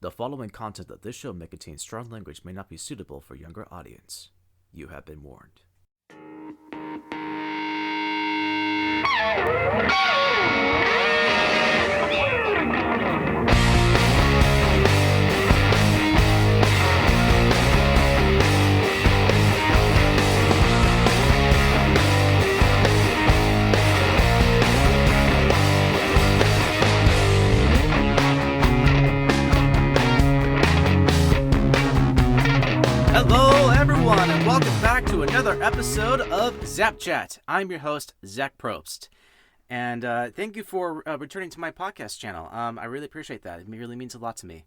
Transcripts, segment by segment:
The following content of this show may contain strong language may not be suitable for younger audience. You have been warned. Hello, everyone, and welcome back to another episode of Zap Chat. I'm your host, Zach Probst, and thank you for returning to my podcast channel. I really appreciate that. It really means a lot to me.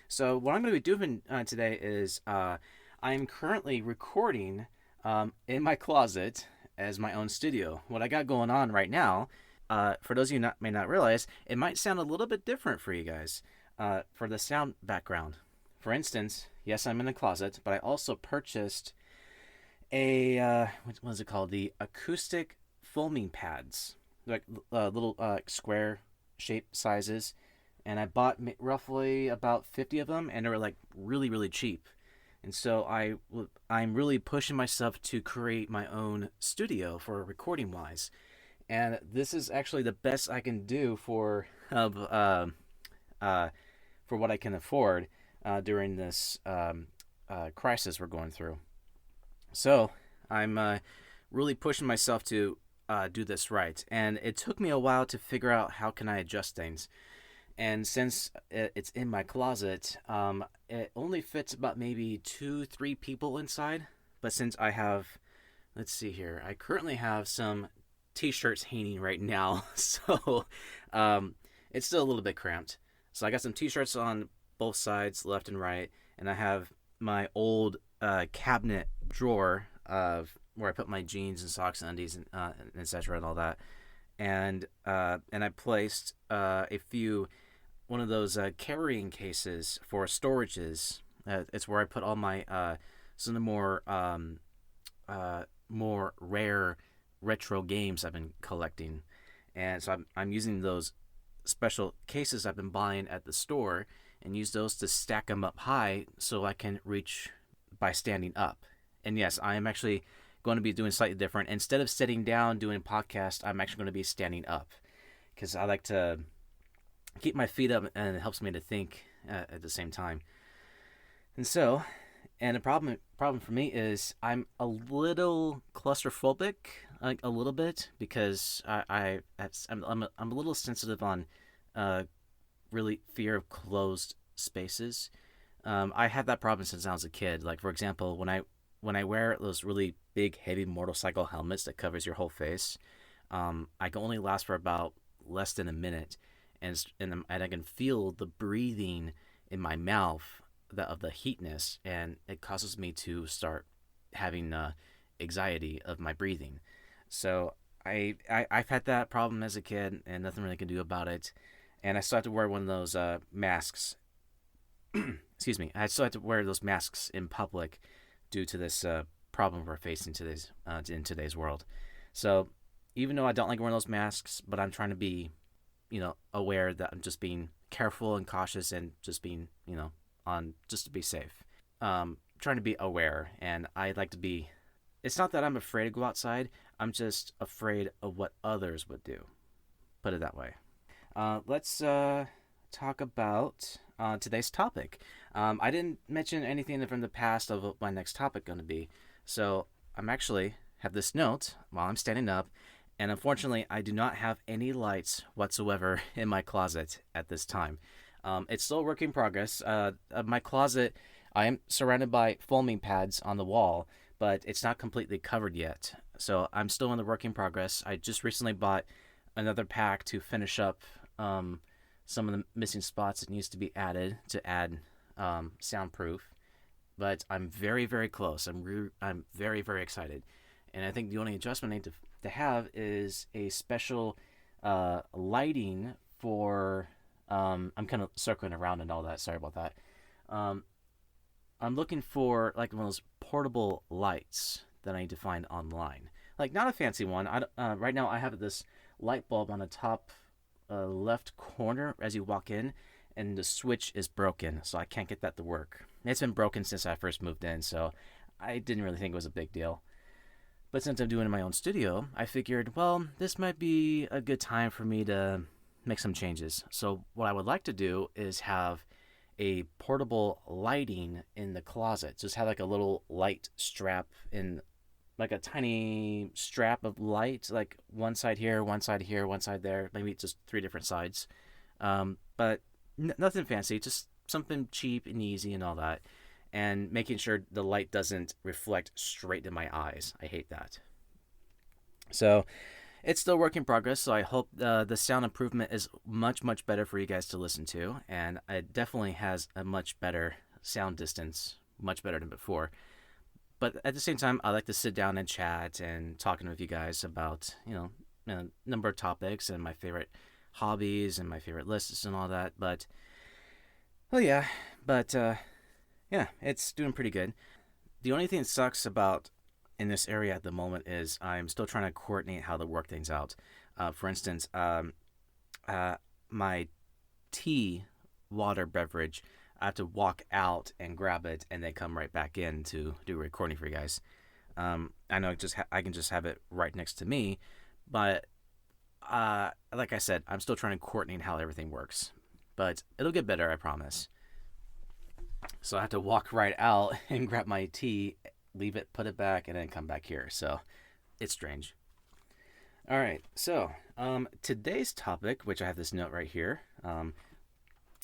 So what I'm going to be doing today is I'm currently recording in my closet as my own studio. What I got going on right now, for those of you may not realize, it might sound a little bit different for you guys for the sound background. For instance, yes, I'm in a closet, but I also purchased a, what was it called? The acoustic foaming pads, like little square shape sizes. And I bought roughly about 50 of them, and they were like really, really cheap. And so I'm really pushing myself to create my own studio for recording wise. And this is actually the best I can do for what I can afford during this crisis we're going through. So I'm really pushing myself to do this right, and it took me a while to figure out how can I adjust things. And since it's in my closet, it only fits about maybe 2-3 people inside. But since I have, let's see here, I currently have some t-shirts hanging right now, so it's still a little bit cramped. So I got some t-shirts on both sides, left and right, and I have my old cabinet drawer of where I put my jeans and socks and undies and etc. and all that, and I placed one of those carrying cases for storages. It's where I put all my some of the more rare retro games I've been collecting, and so I'm using those special cases I've been buying at the store and use those to stack them up high so I can reach by standing up. And yes, I am actually going to be doing slightly different. Instead of sitting down doing a podcast, I'm actually going to be standing up because I like to keep my feet up, and it helps me to think at the same time. And so, and the problem for me is I'm a little claustrophobic, like a little bit, because I'm a little sensitive on really fear of closed spaces. I had that problem since I was a kid. Like, for example, when I wear those really big, heavy motorcycle helmets that covers your whole face, I can only last for about less than a minute, and I can feel the breathing in my mouth of the heatness, and it causes me to start having anxiety of my breathing. So I've had that problem as a kid, and nothing really can do about it. And I still have to wear one of those masks. Excuse me. I still have to wear those masks in public due to this problem we're facing in today's world. So even though I don't like wearing those masks, but I'm trying to be, aware that I'm just being careful and cautious and just being, just to be safe. Trying to be aware, and I like to be. It's not that I'm afraid to go outside. I'm just afraid of what others would do. Put it that way. Let's talk about today's topic. I didn't mention anything from the past of what my next topic going to be, so I'm actually have this note while I'm standing up, and unfortunately, I do not have any lights whatsoever in my closet at this time. It's still a work in progress. My closet, I am surrounded by foaming pads on the wall, but it's not completely covered yet, so I'm still in the work in progress. I just recently bought another pack to finish up some of the missing spots that needs to be added to add soundproof, but I'm very, very close. I'm very, very excited, and I think the only adjustment I need to have is a special lighting for. I'm kind of circling around and all that. Sorry about that. I'm looking for like one of those portable lights that I need to find online. Like, not a fancy one. Right now I have this light bulb on the top left corner as you walk in, and the switch is broken, so I can't get that to work. It's been broken since I first moved in, so I didn't really think it was a big deal. But since I'm doing it in my own studio, I figured, well, this might be a good time for me to make some changes. So what I would like to do is have a portable lighting in the closet. Just have like a little light strap in, like a tiny strap of light, like one side here, one side here, one side there, maybe just 3 different sides. But nothing fancy, just something cheap and easy and all that. And making sure the light doesn't reflect straight in my eyes. I hate that. So it's still work in progress, so I hope the sound improvement is much, much better for you guys to listen to. And it definitely has a much better sound distance, much better than before. But at the same time, I like to sit down and chat and talking with you guys about, a number of topics and my favorite hobbies and my favorite lists and all that. But, well, yeah. But, yeah, it's doing pretty good. The only thing that sucks about in this area at the moment is I'm still trying to coordinate how to work things out. For instance, my tea water beverage, I have to walk out and grab it and then come right back in to do a recording for you guys. I know I can just have it right next to me, but like I said, I'm still trying to coordinate how everything works. But it'll get better, I promise. So I have to walk right out and grab my tea, leave it, put it back, and then come back here. So it's strange. All right. So today's topic, which I have this note right here.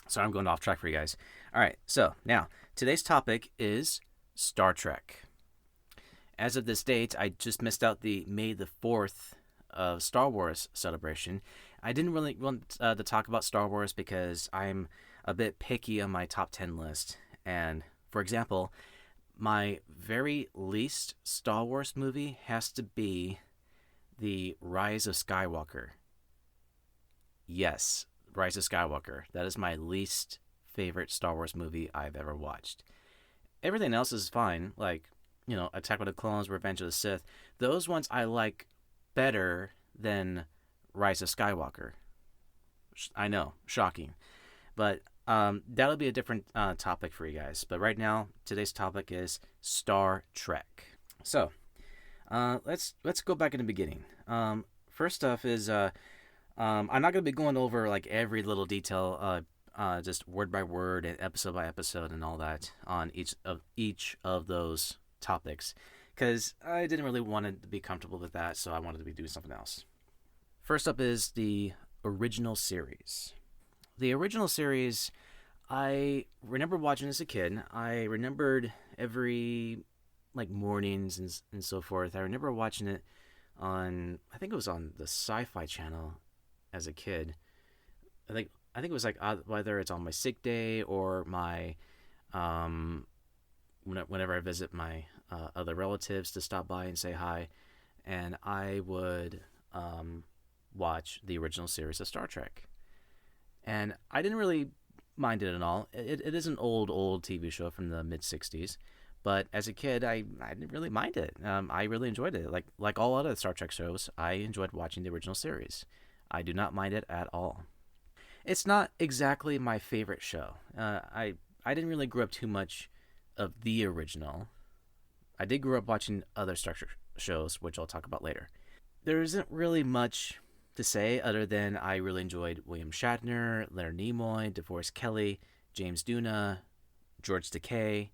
So I'm going off track for you guys. All right. So now today's topic is Star Trek. As of this date, I just missed out the May the 4th of Star Wars celebration. I didn't really want to talk about Star Wars because I'm a bit picky on my top 10 list. And for example, my very least Star Wars movie has to be The Rise of Skywalker. Yes, Rise of Skywalker. That is my least favorite Star Wars movie I've ever watched. Everything else is fine, like, Attack of the Clones, Revenge of the Sith. Those ones I like better than Rise of Skywalker. I know, shocking. But that'll be a different topic for you guys. But right now, today's topic is Star Trek. So, let's go back in the beginning. First off is I'm not going to be going over like every little detail, just word by word and episode by episode and all that on each of those topics, because I didn't really want to be comfortable with that, so I wanted to be doing something else. First up is the original series. The original series, I remember watching as a kid. I remembered every mornings and so forth. I remember watching it on, I think it was on the Sci-Fi channel as a kid. I think it was whether it's on my sick day or my whenever I visit my other relatives to stop by and say hi, and I would watch the original series of Star Trek. And I didn't really mind it at all. It is an old TV show from the mid-'60s. But as a kid, I didn't really mind it. I really enjoyed it. Like all other Star Trek shows, I enjoyed watching the original series. I do not mind it at all. It's not exactly my favorite show. I didn't really grow up too much of the original. I did grow up watching other Star Trek shows, which I'll talk about later. There isn't really much to say other than I really enjoyed William Shatner, Leonard Nimoy, DeForest Kelley, James Duna, George Takei,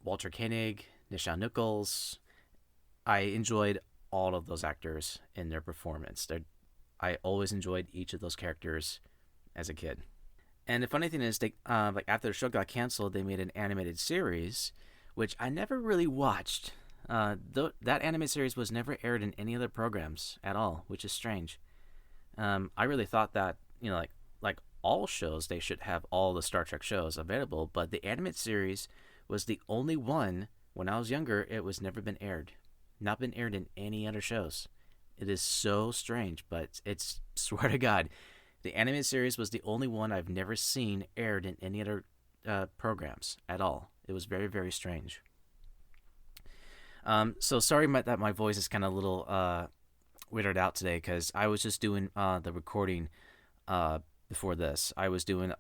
Walter Koenig, Nichelle Nichols. I enjoyed all of those actors in their performance. I always enjoyed each of those characters as a kid. And the funny thing is, they after the show got canceled, they made an animated series, which I never really watched. That animated series was never aired in any other programs at all, which is strange. I really thought that, like all shows, they should have all the Star Trek shows available, but the animated series was the only one, when I was younger, it was never been aired. Not been aired in any other shows. It is so strange, but it's, swear to God, the animated series was the only one I've never seen aired in any other programs at all. It was very, very strange. So sorry that my voice is kind of a little weirded out today, because I was just doing the recording before this. I was doing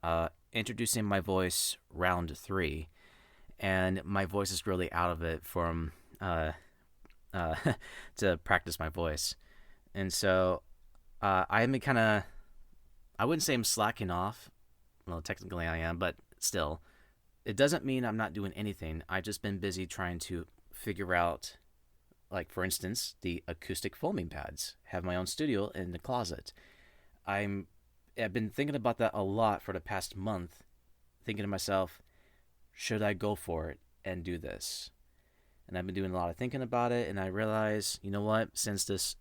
introducing my voice round 3, and my voice is really out of it from uh, to practice my voice. And so I'm kind of, I wouldn't say I'm slacking off. Well, technically I am, but still, it doesn't mean I'm not doing anything. I've just been busy trying to figure out, like, for instance, the acoustic foaming pads. Have my own studio in the closet. I've been thinking about that a lot for the past month, thinking to myself, should I go for it and do this? And I've been doing a lot of thinking about it, and I realize, you know what, since this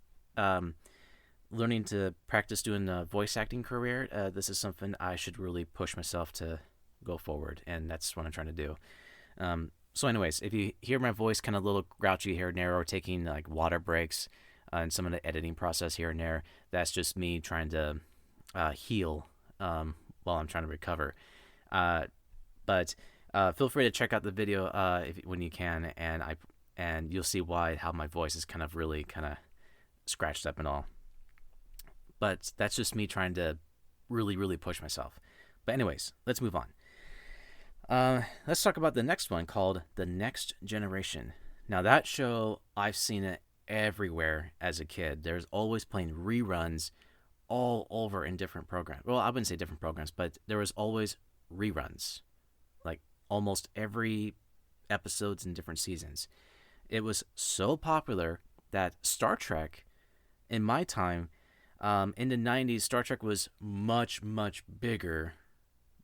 learning to practice doing a voice acting career, this is something I should really push myself to go forward, and that's what I'm trying to do. So anyways, if you hear my voice kind of a little grouchy here and there, or taking like water breaks and some of the editing process here and there, that's just me trying to heal while I'm trying to recover. But feel free to check out the video when you can, and you'll see how my voice is kind of really kind of scratched up and all. But that's just me trying to really, really push myself. But anyways, let's move on. Let's talk about the next one, called The Next Generation. Now, that show, I've seen it everywhere as a kid. There's always playing reruns all over in different programs. Well, I wouldn't say different programs, but there was always reruns. Like, almost every episodes in different seasons. It was so popular that Star Trek, in my time, in the 90s, Star Trek was much, much bigger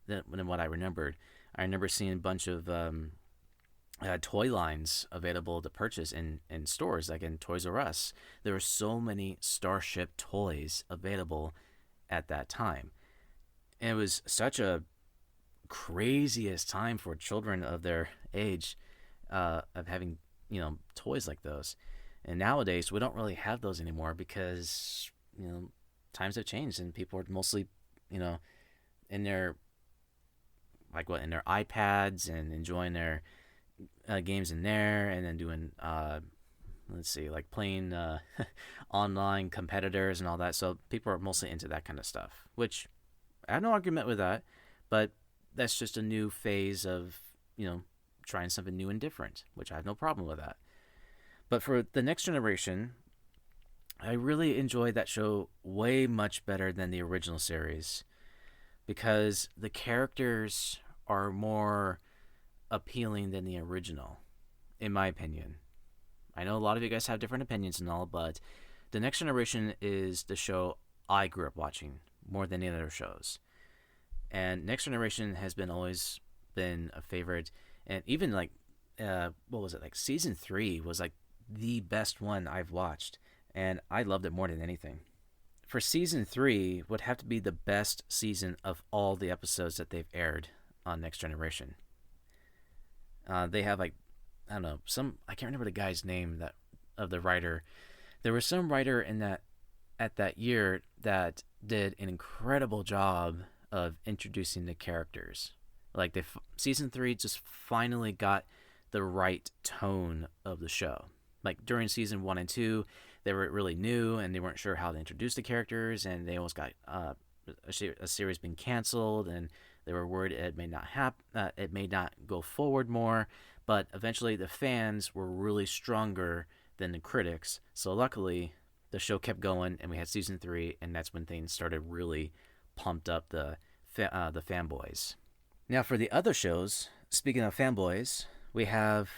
than what I remembered. I remember seeing a bunch of toy lines available to purchase in stores, like in Toys R Us. There were so many Starship toys available at that time. And it was such a craziest time for children of their age of having, toys like those. And nowadays, we don't really have those anymore because, times have changed and people are mostly, in their in their iPads and enjoying their games in there, and then doing playing online competitors and all that. So people are mostly into that kind of stuff, which I have no argument with that, but that's just a new phase of trying something new and different, which I have no problem with that. But for The Next Generation, I really enjoyed that show way much better than the original series, because the characters are more appealing than the original, in my opinion. I know a lot of you guys have different opinions and all, but The Next Generation is the show I grew up watching more than any other shows. And Next Generation has always been a favorite. And even season 3 was like the best one I've watched. And I loved it more than anything. For season 3 would have to be the best season of all the episodes that they've aired on Next Generation. They have I can't remember the guy's name of the writer. There was some writer at that year that did an incredible job of introducing the characters. Like season 3 just finally got the right tone of the show. Like during season 1 and 2, they were really new and they weren't sure how to introduce the characters, and they almost got a series being canceled, and they were worried it may not go forward more. But eventually the fans were really stronger than the critics. So luckily the show kept going, and we had season 3, and that's when things started really pumped up the fanboys. Now for the other shows, speaking of fanboys, we have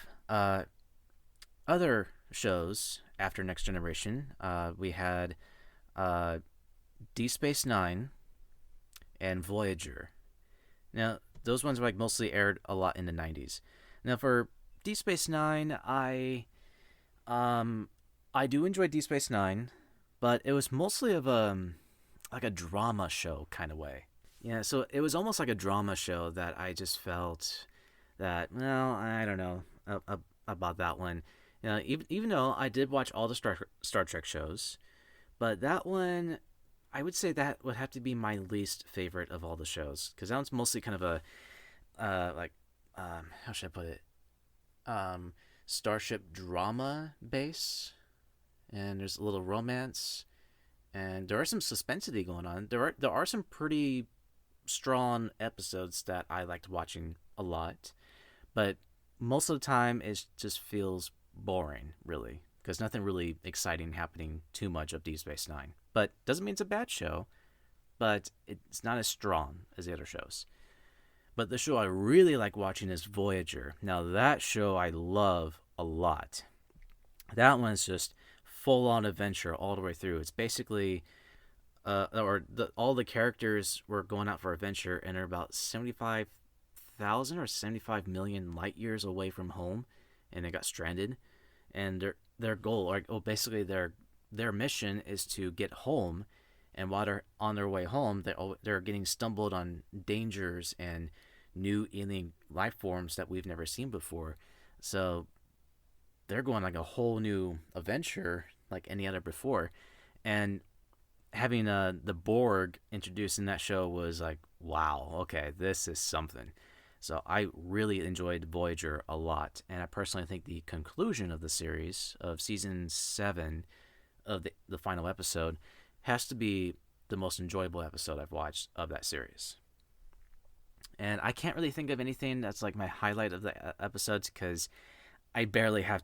other shows after Next Generation. We had Deep Space Nine and Voyager. Now, those ones were mostly aired a lot in the 90s. Now, for Deep Space Nine, I do enjoy Deep Space Nine, but it was mostly of a drama show kind of way. Yeah, so it was almost like a drama show that I just felt that, well, I don't know about that one. Even though I did watch all the Star Trek shows, but that one, I would say that would have to be my least favorite of all the shows, because that one's mostly kind of a how should I put it, starship drama base, and there's a little romance, and there are some suspensity going on. There are some pretty strong episodes that I liked watching a lot, but most of the time it just feels boring, really, because nothing really exciting happening too much of Deep Space Nine. But doesn't mean it's a bad show, but it's not as strong as the other shows. But the show I really like watching is Voyager. Now that show I love a lot. That one's just full on adventure all the way through. It's basically all the characters were going out for adventure and are about 75,000 or 75 million light years away from home, and they got stranded. And their goal, basically their mission is to get home. And while they're on their way home, they're getting stumbled on dangers and new alien life forms that we've never seen before. So they're going like a whole new adventure like any other before. And having the Borg introduced in that show was like, wow, okay, this is something. So I really enjoyed Voyager a lot. And I personally think the conclusion of the series of season 7 of the final episode has to be the most enjoyable episode I've watched of that series. And I can't really think of anything that's like my highlight of the episodes because I barely have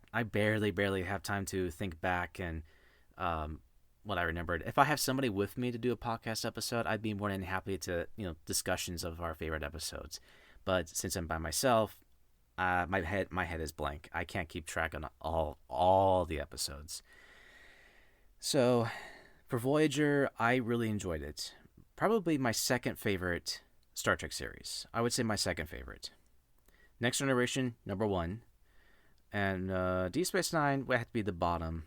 time to think back and what I remembered. If I have somebody with me to do a podcast episode, I'd be more than happy to discussions of our favorite episodes. But since I'm by myself, my head is blank. I can't keep track on all the episodes. So for Voyager, I really enjoyed it. Probably my second favorite Star Trek series. I would say my second favorite. Next Generation, number 1. And Deep Space Nine would have to be the bottom.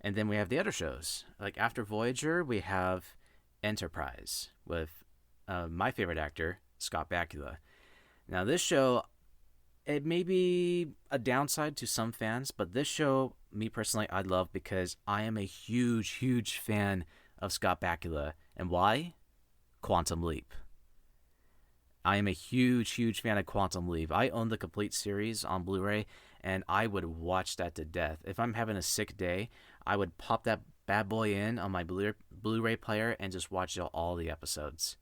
And then we have the other shows. Like after Voyager, we have Enterprise with my favorite actor, Scott Bakula. Now this show, it may be a downside to some fans, but this show, me personally, I love because I am a huge fan of Scott Bakula. And why? Quantum Leap. I am a huge fan of Quantum Leap. I own the complete series on Blu-ray, and I would watch that to death. If I'm having a sick day, I would pop that bad boy in on my Blu-ray player and just watch all the episodes.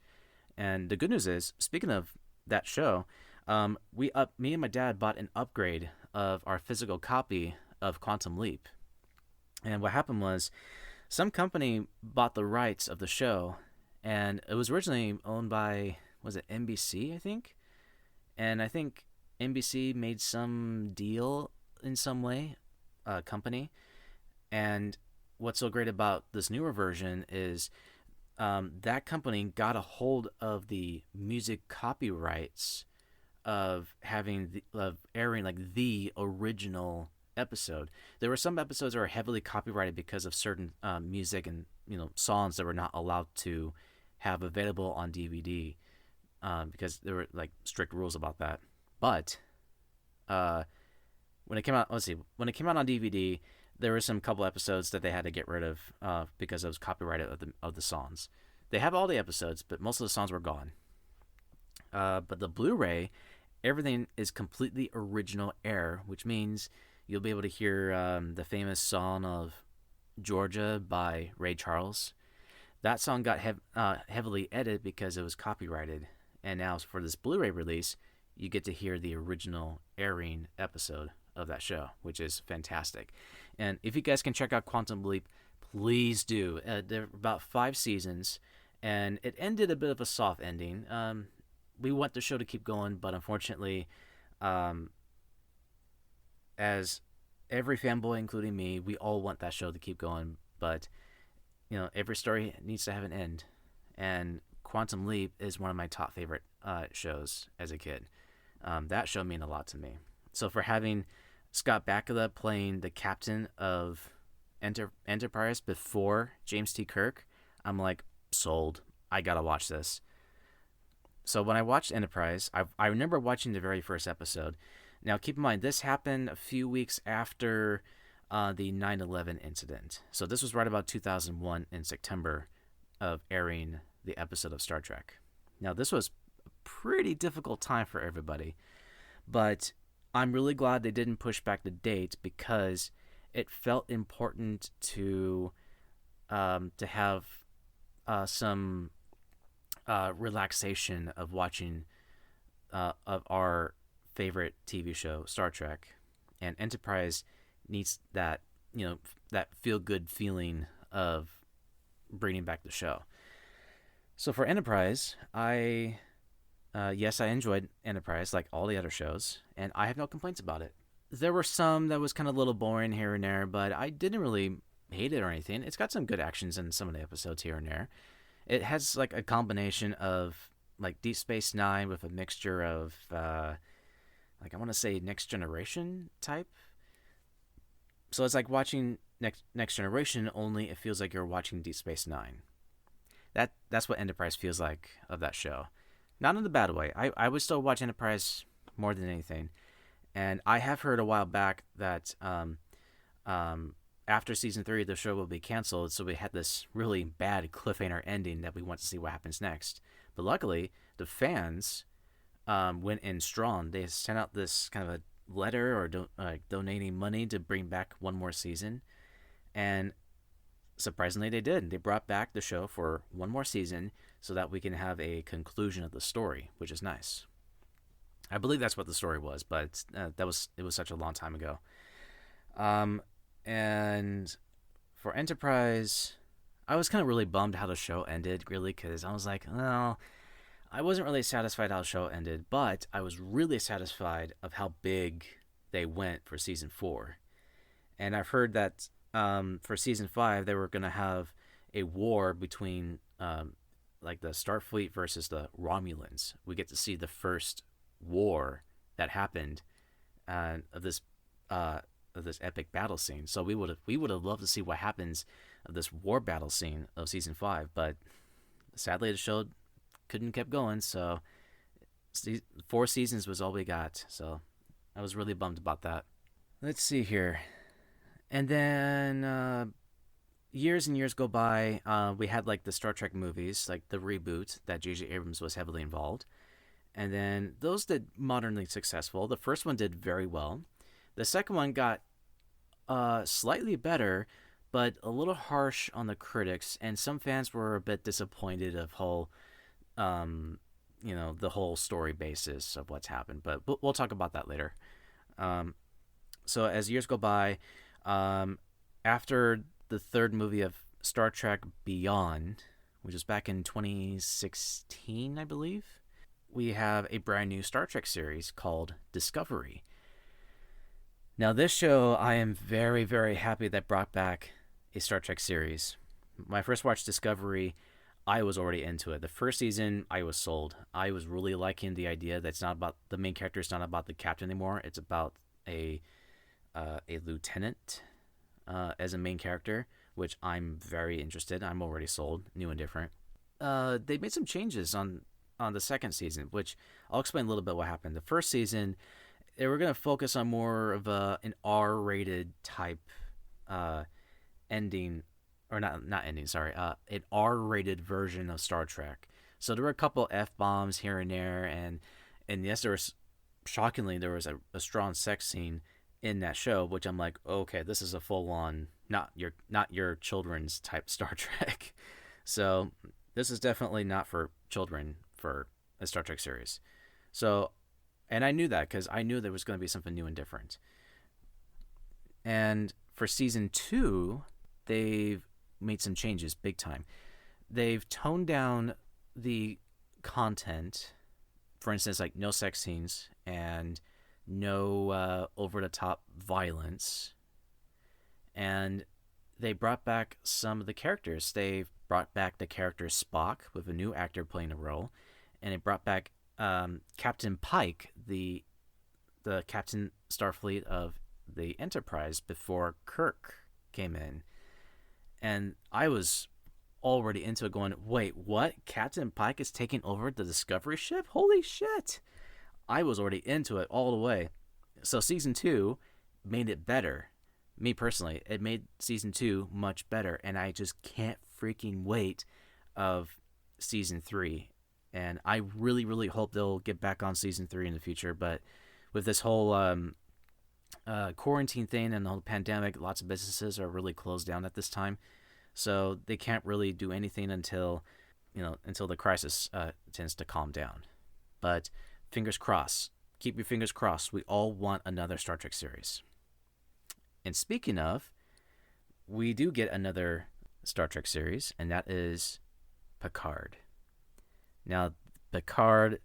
And the good news is, speaking of that show, me and my dad bought an upgrade of our physical copy of Quantum Leap. And what happened was, some company bought the rights of the show, and it was originally owned by, was it NBC, I think? And I think NBC made some deal in some way, company. And what's so great about this newer version is that company got a hold of the music copyrights of airing like the original episode. There were some episodes that were heavily copyrighted because of certain music and songs that were not allowed to have available on DVD because there were like strict rules about that. But when it came out, when it came out on DVD, there were some couple episodes that they had to get rid of because it was copyrighted of the songs. They have all the episodes, but most of the songs were gone. But the Blu-ray, everything is completely original air, which means you'll be able to hear the famous song of Georgia by Ray Charles. That song got heavily edited because it was copyrighted. And now for this Blu-ray release, you get to hear the original airing episode of that show, which is fantastic. And if you guys can check out Quantum Leap, please do. There are about 5 seasons, and it ended a bit of a soft ending. We want the show to keep going, but unfortunately, as every fanboy, including me, we all want that show to keep going. But every story needs to have an end, and Quantum Leap is one of my top favorite shows as a kid. That show meant a lot to me. So for having Scott Bakula playing the captain of Enterprise before James T. Kirk, I'm like, sold. I gotta watch this. So when I watched Enterprise, I remember watching the very first episode. Now keep in mind, this happened a few weeks after the 9/11 incident. So this was right about 2001 in September of airing the episode of Star Trek. Now this was a pretty difficult time for everybody, but I'm really glad they didn't push back the date because it felt important to have some relaxation of watching of our favorite TV show, Star Trek, and Enterprise needs that that feel good feeling of bringing back the show. So for Enterprise, I yes, I enjoyed Enterprise like all the other shows, and I have no complaints about it. There were some that was kind of a little boring here and there, but I didn't really hate it or anything. It's got some good actions in some of the episodes here and there. It has like a combination of like Deep Space Nine with a mixture of like I want to say Next Generation type. So it's like watching Next Generation, only it feels like you're watching Deep Space Nine. That's what Enterprise feels like of that show. Not in the bad way. I would still watch Enterprise more than anything. And I have heard a while back that after season 3, the show will be canceled. So we had this really bad cliffhanger ending that we want to see what happens next. But luckily, the fans went in strong. They sent out this kind of a letter or donating money to bring back one more season. And surprisingly, they did. They brought back the show for one more season so that we can have a conclusion of the story, which is nice. I believe that's what the story was, but it was such a long time ago. And for Enterprise, I was kind of really bummed how the show ended, really, because I was like, well, I wasn't really satisfied how the show ended, but I was really satisfied of how big they went for season 4. And I've heard that for season 5, they were going to have a war between like the Starfleet versus the Romulans. We get to see the first war that happened of this epic battle scene. So we would have loved to see what happens of this war battle scene of season 5, but sadly the show couldn't keep going. So 4 seasons was all we got. So I was really bummed about that. Let's see here. And then years and years go by. We had like the Star Trek movies, like the reboot that J.J. Abrams was heavily involved. And then those did moderately successful. The first one did very well. The second one got slightly better, but a little harsh on the critics. And some fans were a bit disappointed of the whole story basis of what's happened. But we'll talk about that later. So as years go by, after the third movie of Star Trek Beyond, which was back in 2016, I believe, we have a brand new Star Trek series called Discovery. Now, this show, I am very, very happy that brought back a Star Trek series. When I first watched Discovery, I was already into it. The first season, I was sold. I was really liking the idea that it's not about the main character. It's not about the captain anymore. It's about a lieutenant as a main character, which I'm very interested. I'm already sold, new and different. They made some changes on the second season, which I'll explain a little bit what happened. The first season, they were going to focus on more of an R-rated type ending, or not ending, sorry, an R-rated version of Star Trek. So there were a couple F-bombs here and there, and yes, shockingly, there was a strong sex scene in that show, which I'm like, okay, this is a full-on, not your children's type Star Trek. So this is definitely not for children for a Star Trek series. So, and I knew that because I knew there was going to be something new and different. And for season 2, they've made some changes big time. They've toned down the content. For instance, like no sex scenes and no over-the-top violence. And they brought back some of the characters. They've brought back the character Spock with a new actor playing a role. And it brought back Captain Pike, the Captain Starfleet of the Enterprise before Kirk came in. And I was already into it going, wait, what? Captain Pike is taking over the Discovery ship? Holy shit! I was already into it all the way. So season 2 made it better. Me personally, it made season 2 much better. And I just can't freaking wait of season 3. And I really, really hope they'll get back on season 3 in the future. But with this whole quarantine thing and the whole pandemic, lots of businesses are really closed down at this time. So they can't really do anything until until the crisis tends to calm down. But fingers crossed. Keep your fingers crossed. We all want another Star Trek series. And speaking of, we do get another Star Trek series, and that is Picard. Now, Picard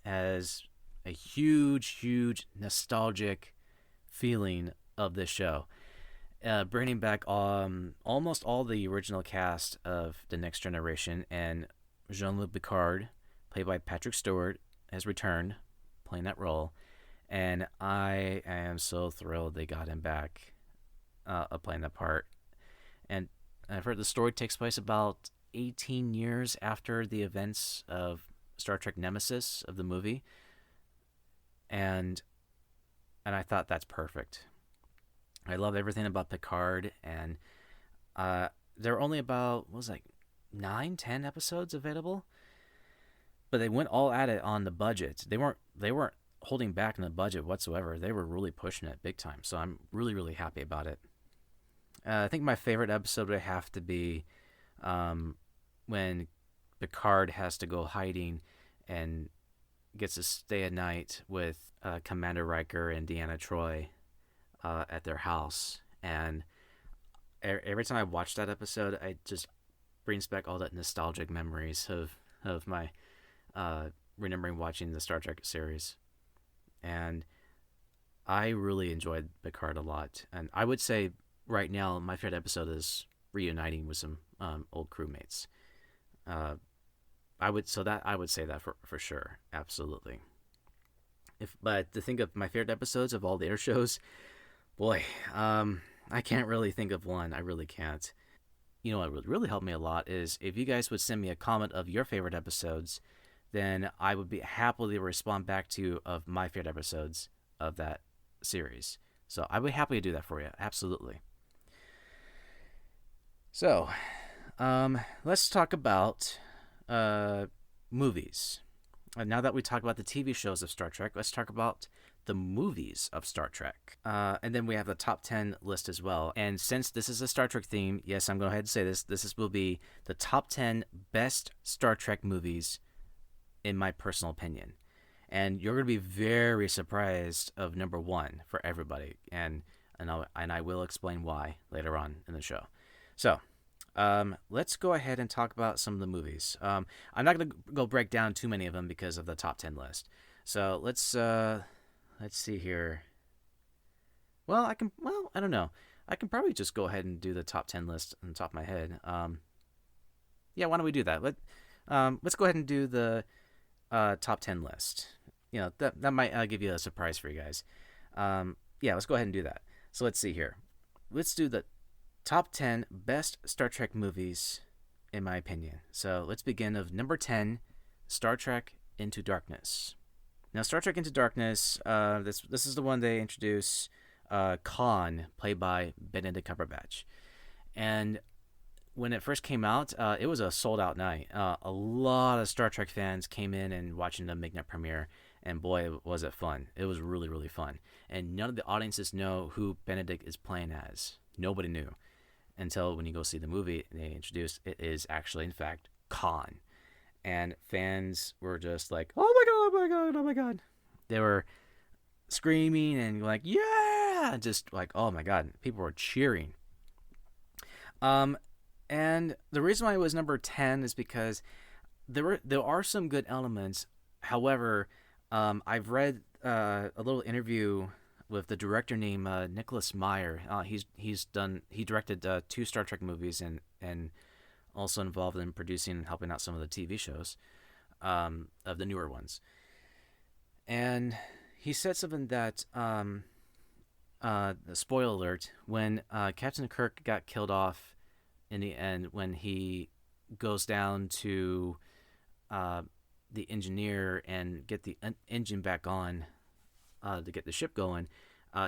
has a huge nostalgic feeling of this show, bringing back almost all the original cast of The Next Generation, and Jean-Luc Picard, played by Patrick Stewart, has returned, playing that role, and I am so thrilled they got him back playing that part. And I've heard the story takes place about 18 years after the events of Star Trek Nemesis of the movie, and I thought that's perfect. I love everything about Picard, and there are only about 9-10 episodes available, but they went all at it on the budget. They weren't holding back on the budget whatsoever. They were really pushing it big time. So I'm really happy about it. I think my favorite episode would have to be when Picard has to go hiding and gets to stay a night with Commander Riker and Deanna Troi at their house. And every time I watch that episode, I just brings back all that nostalgic memories of my remembering watching the Star Trek series. And I really enjoyed Picard a lot. And I would say right now my favorite episode is reuniting with some old crewmates. I would say that for sure, absolutely. But to think of my favorite episodes of all the air shows, boy, I can't really think of one. I really can't. You know what would really help me a lot is if you guys would send me a comment of your favorite episodes, then I would be happily respond back to you of my favorite episodes of that series. So I would happily do that for you, absolutely. So, let's talk about movies. Now that we talked about the TV shows of Star Trek, let's talk about the movies of Star Trek. And then we have the top 10 list as well. And since this is a Star Trek theme, yes, I'm going to go ahead and say this. This will be the top 10 best Star Trek movies in my personal opinion. And you're going to be very surprised of number 1 for everybody. And I will explain why later on in the show. So, let's go ahead and talk about some of the movies. I'm not going to go break down too many of them because of the top 10 list. So let's see here. Well, I don't know. I can probably just go ahead and do the top 10 list on the top of my head. Yeah, why don't we do that? Let's go ahead and do the top 10 list. You know, that might give you a surprise for you guys. Yeah, let's go ahead and do that. So let's see here. Let's do the top 10 best Star Trek movies, in my opinion. So let's begin of number 10, Star Trek Into Darkness. Now, Star Trek Into Darkness, this is the one they introduce Khan, played by Benedict Cumberbatch. And when it first came out, it was a sold-out night. A lot of Star Trek fans came in and watching the midnight premiere, and boy, was it fun. It was really fun. And none of the audiences know who Benedict is playing as. Nobody knew. Until when you go see the movie, they introduce it is actually, in fact, Khan. And fans were just like, oh my god, oh my god, oh my god. They were screaming and like, yeah! Just like, oh my god. People were cheering. And the reason why it was number 10 is because there are some good elements. However, I've read a little interview with the director named Nicholas Meyer. He directed 2 Star Trek movies and also involved in producing and helping out some of the TV shows of the newer ones. And he said something that spoiler alert, when Captain Kirk got killed off in the end, when he goes down to the engineer and get the engine back on to get the ship going,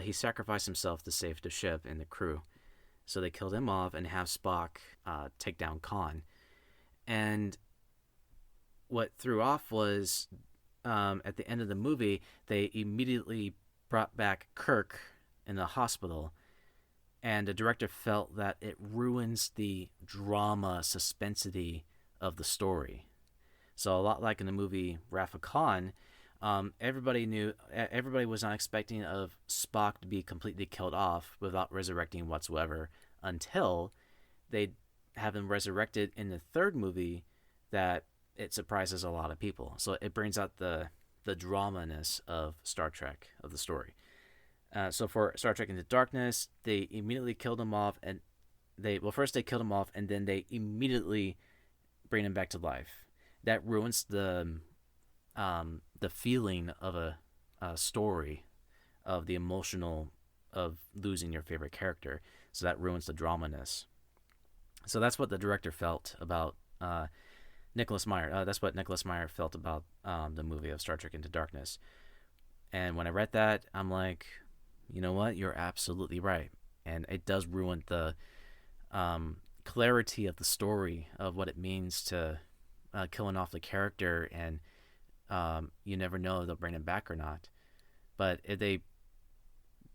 he sacrificed himself to save the ship and the crew. So they killed him off and have Spock take down Khan. And what threw off was at the end of the movie, they immediately brought back Kirk in the hospital. And the director felt that it ruins the drama, suspensity of the story. So a lot like in the movie Wrath of Khan, everybody was not expecting of Spock to be completely killed off without resurrecting whatsoever until they have him resurrected in the third movie. That it surprises a lot of people. So it brings out the drama-ness of Star Trek, of the story. So for Star Trek Into Darkness, they immediately killed him off, and first they killed him off, and then they immediately bring him back to life. That ruins the feeling of a story, of the emotional of losing your favorite character. So that ruins the drama-ness. So that's what the director felt about Nicholas Meyer. That's what Nicholas Meyer felt about the movie of Star Trek Into Darkness. And when I read that, I'm like, you know what? You're absolutely right. And it does ruin the clarity of the story of what it means to killing off the character, and you never know if they'll bring him back or not. But if they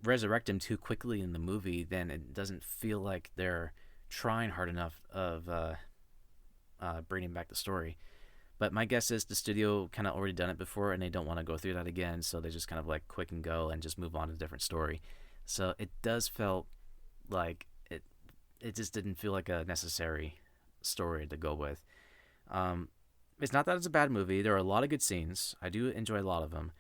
resurrect him too quickly in the movie, then it doesn't feel like they're trying hard enough of bringing back the story. But my guess is the studio kind of already done it before, and they don't want to go through that again, so they just kind of like quick and go and just move on to a different story. So it does felt like it just didn't feel like a necessary story to go with. It's not that it's a bad movie. There are a lot of good scenes. I do enjoy a lot of them,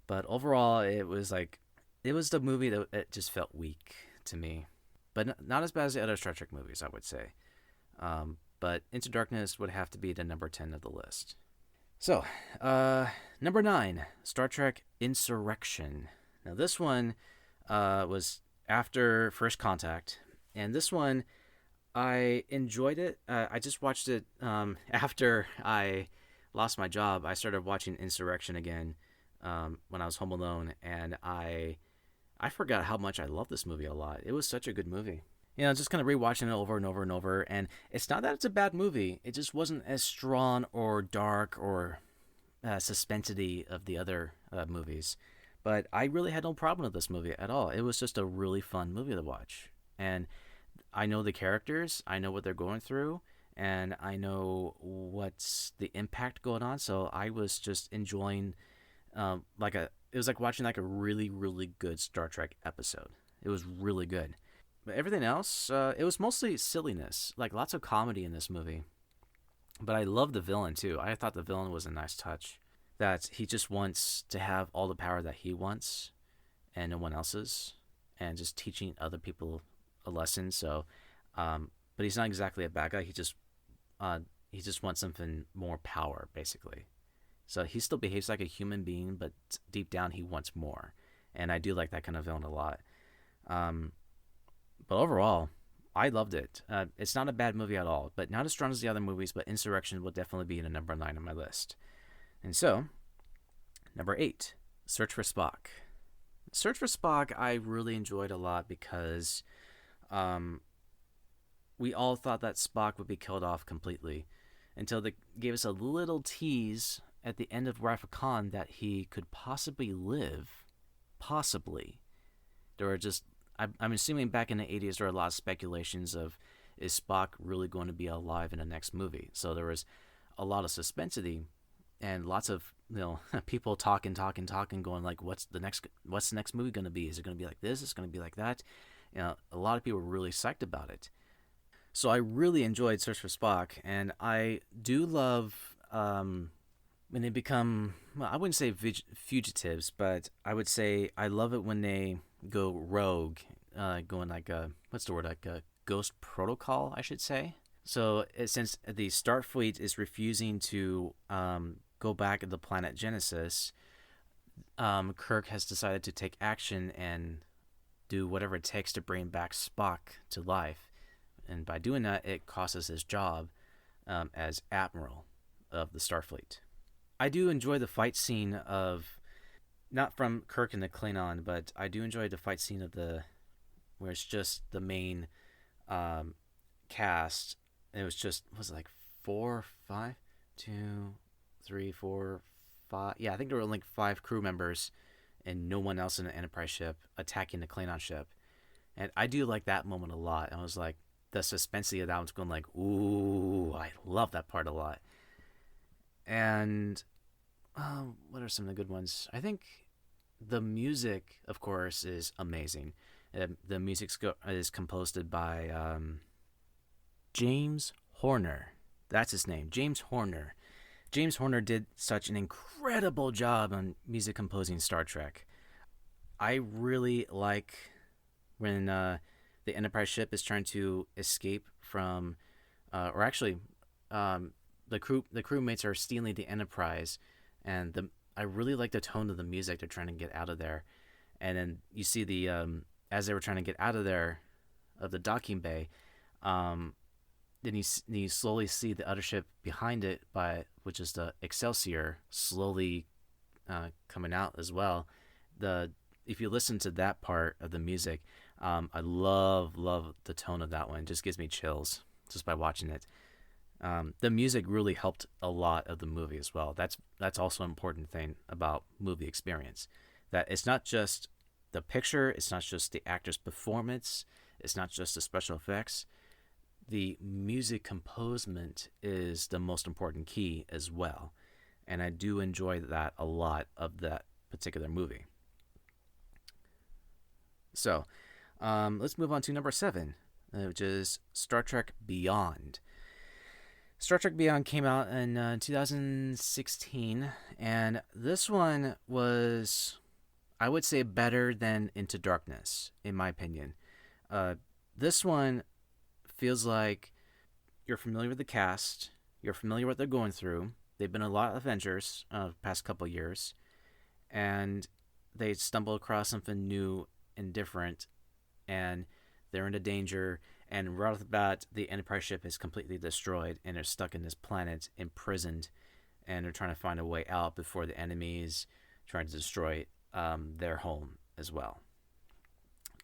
but overall, it was the movie that it just felt weak to me, but not as bad as the other Star Trek movies, I would say. But Into Darkness would have to be the number 10 of the list. So, number 9, Star Trek Insurrection. Now, this one was after First Contact, and this one, I enjoyed it. I just watched it after I lost my job. I started watching Insurrection again when I was home alone, and I forgot how much I loved this movie a lot. It was such a good movie. Just kind of rewatching it over and over and over. And it's not that it's a bad movie. It just wasn't as strong or dark or suspensity of the other movies. But I really had no problem with this movie at all. It was just a really fun movie to watch. And I know the characters. I know what they're going through. And I know what's the impact going on. So I was just enjoying it was like watching like a really, really good Star Trek episode. It was really good. But everything else, it was mostly silliness, like lots of comedy in this movie. But I love the villain too. I thought the villain was a nice touch. That he just wants to have all the power that he wants and no one else's, and just teaching other people a lesson. So, but he's not exactly a bad guy. He just wants something more power, basically. So he still behaves like a human being, but deep down he wants more. And I do like that kind of villain a lot. But overall, I loved it. It's not a bad movie at all, but not as strong as the other movies, but Insurrection will definitely be in a number 9 on my list. And so, number 8, Search for Spock. Search for Spock I really enjoyed a lot because we all thought that Spock would be killed off completely until they gave us a little tease at the end of Wrath of Khan that he could possibly live. Possibly. There were just... I'm assuming back in the 80s there were a lot of speculations of, is Spock really going to be alive in the next movie? So there was a lot of suspensity and lots of people talking, going like, what's the next movie going to be? Is it going to be like this? Is it going to be like that? A lot of people were really psyched about it. So I really enjoyed Search for Spock, and I do love when they become, well, I wouldn't say fugitives, but I would say I love it when they go rogue, going like a ghost protocol, I should say. So since the Starfleet is refusing to go back to the planet Genesis, Kirk has decided to take action and do whatever it takes to bring back Spock to life. And by doing that, it costs us his job as Admiral of the Starfleet. I do enjoy the fight scene of, not from Kirk and the Klingon, but I do enjoy the fight scene of where it's just the main cast. It was it like 4, 5, 2, 3, 4, 5. Yeah, I think there were only like 5 crew members and no one else in the Enterprise ship attacking the Klingon ship. And I do like that moment a lot. I was like, the suspensity of that one's going like, ooh, I love that part a lot. And what are some of the good ones? I think the music, of course, is amazing. The music is composed by James Horner. That's his name, James Horner. James Horner did such an incredible job on music composing Star Trek. I really like when the Enterprise ship is trying to escape from, or actually, the crewmates are stealing the Enterprise, and the I really like the tone of the music. They're trying to get out of there, and then you see the as they were trying to get out of there, of the docking bay, um, then you slowly see the other ship behind it, which is the Excelsior, slowly coming out as well. The If you listen to that part of the music, I love the tone of that one. It just gives me chills just by watching it. The music really helped a lot of the movie as well. That's also an important thing about movie experience. That it's not just the picture, it's not just the actor's performance, it's not just the special effects. The music composement is the most important key as well, and I do enjoy that a lot of that particular movie. So, let's move on to number 7, which is Star Trek Beyond. Star Trek Beyond came out in 2016, and this one was, I would say, better than Into Darkness, in my opinion. This one feels like you're familiar with the cast, you're familiar with what they're going through. They've been a lot of Avengers past couple years, and they stumble across something new and different, and they're into danger. And right off the bat, the Enterprise ship is completely destroyed, and they're stuck in this planet, imprisoned, and they're trying to find a way out before the enemies trying to destroy their home as well.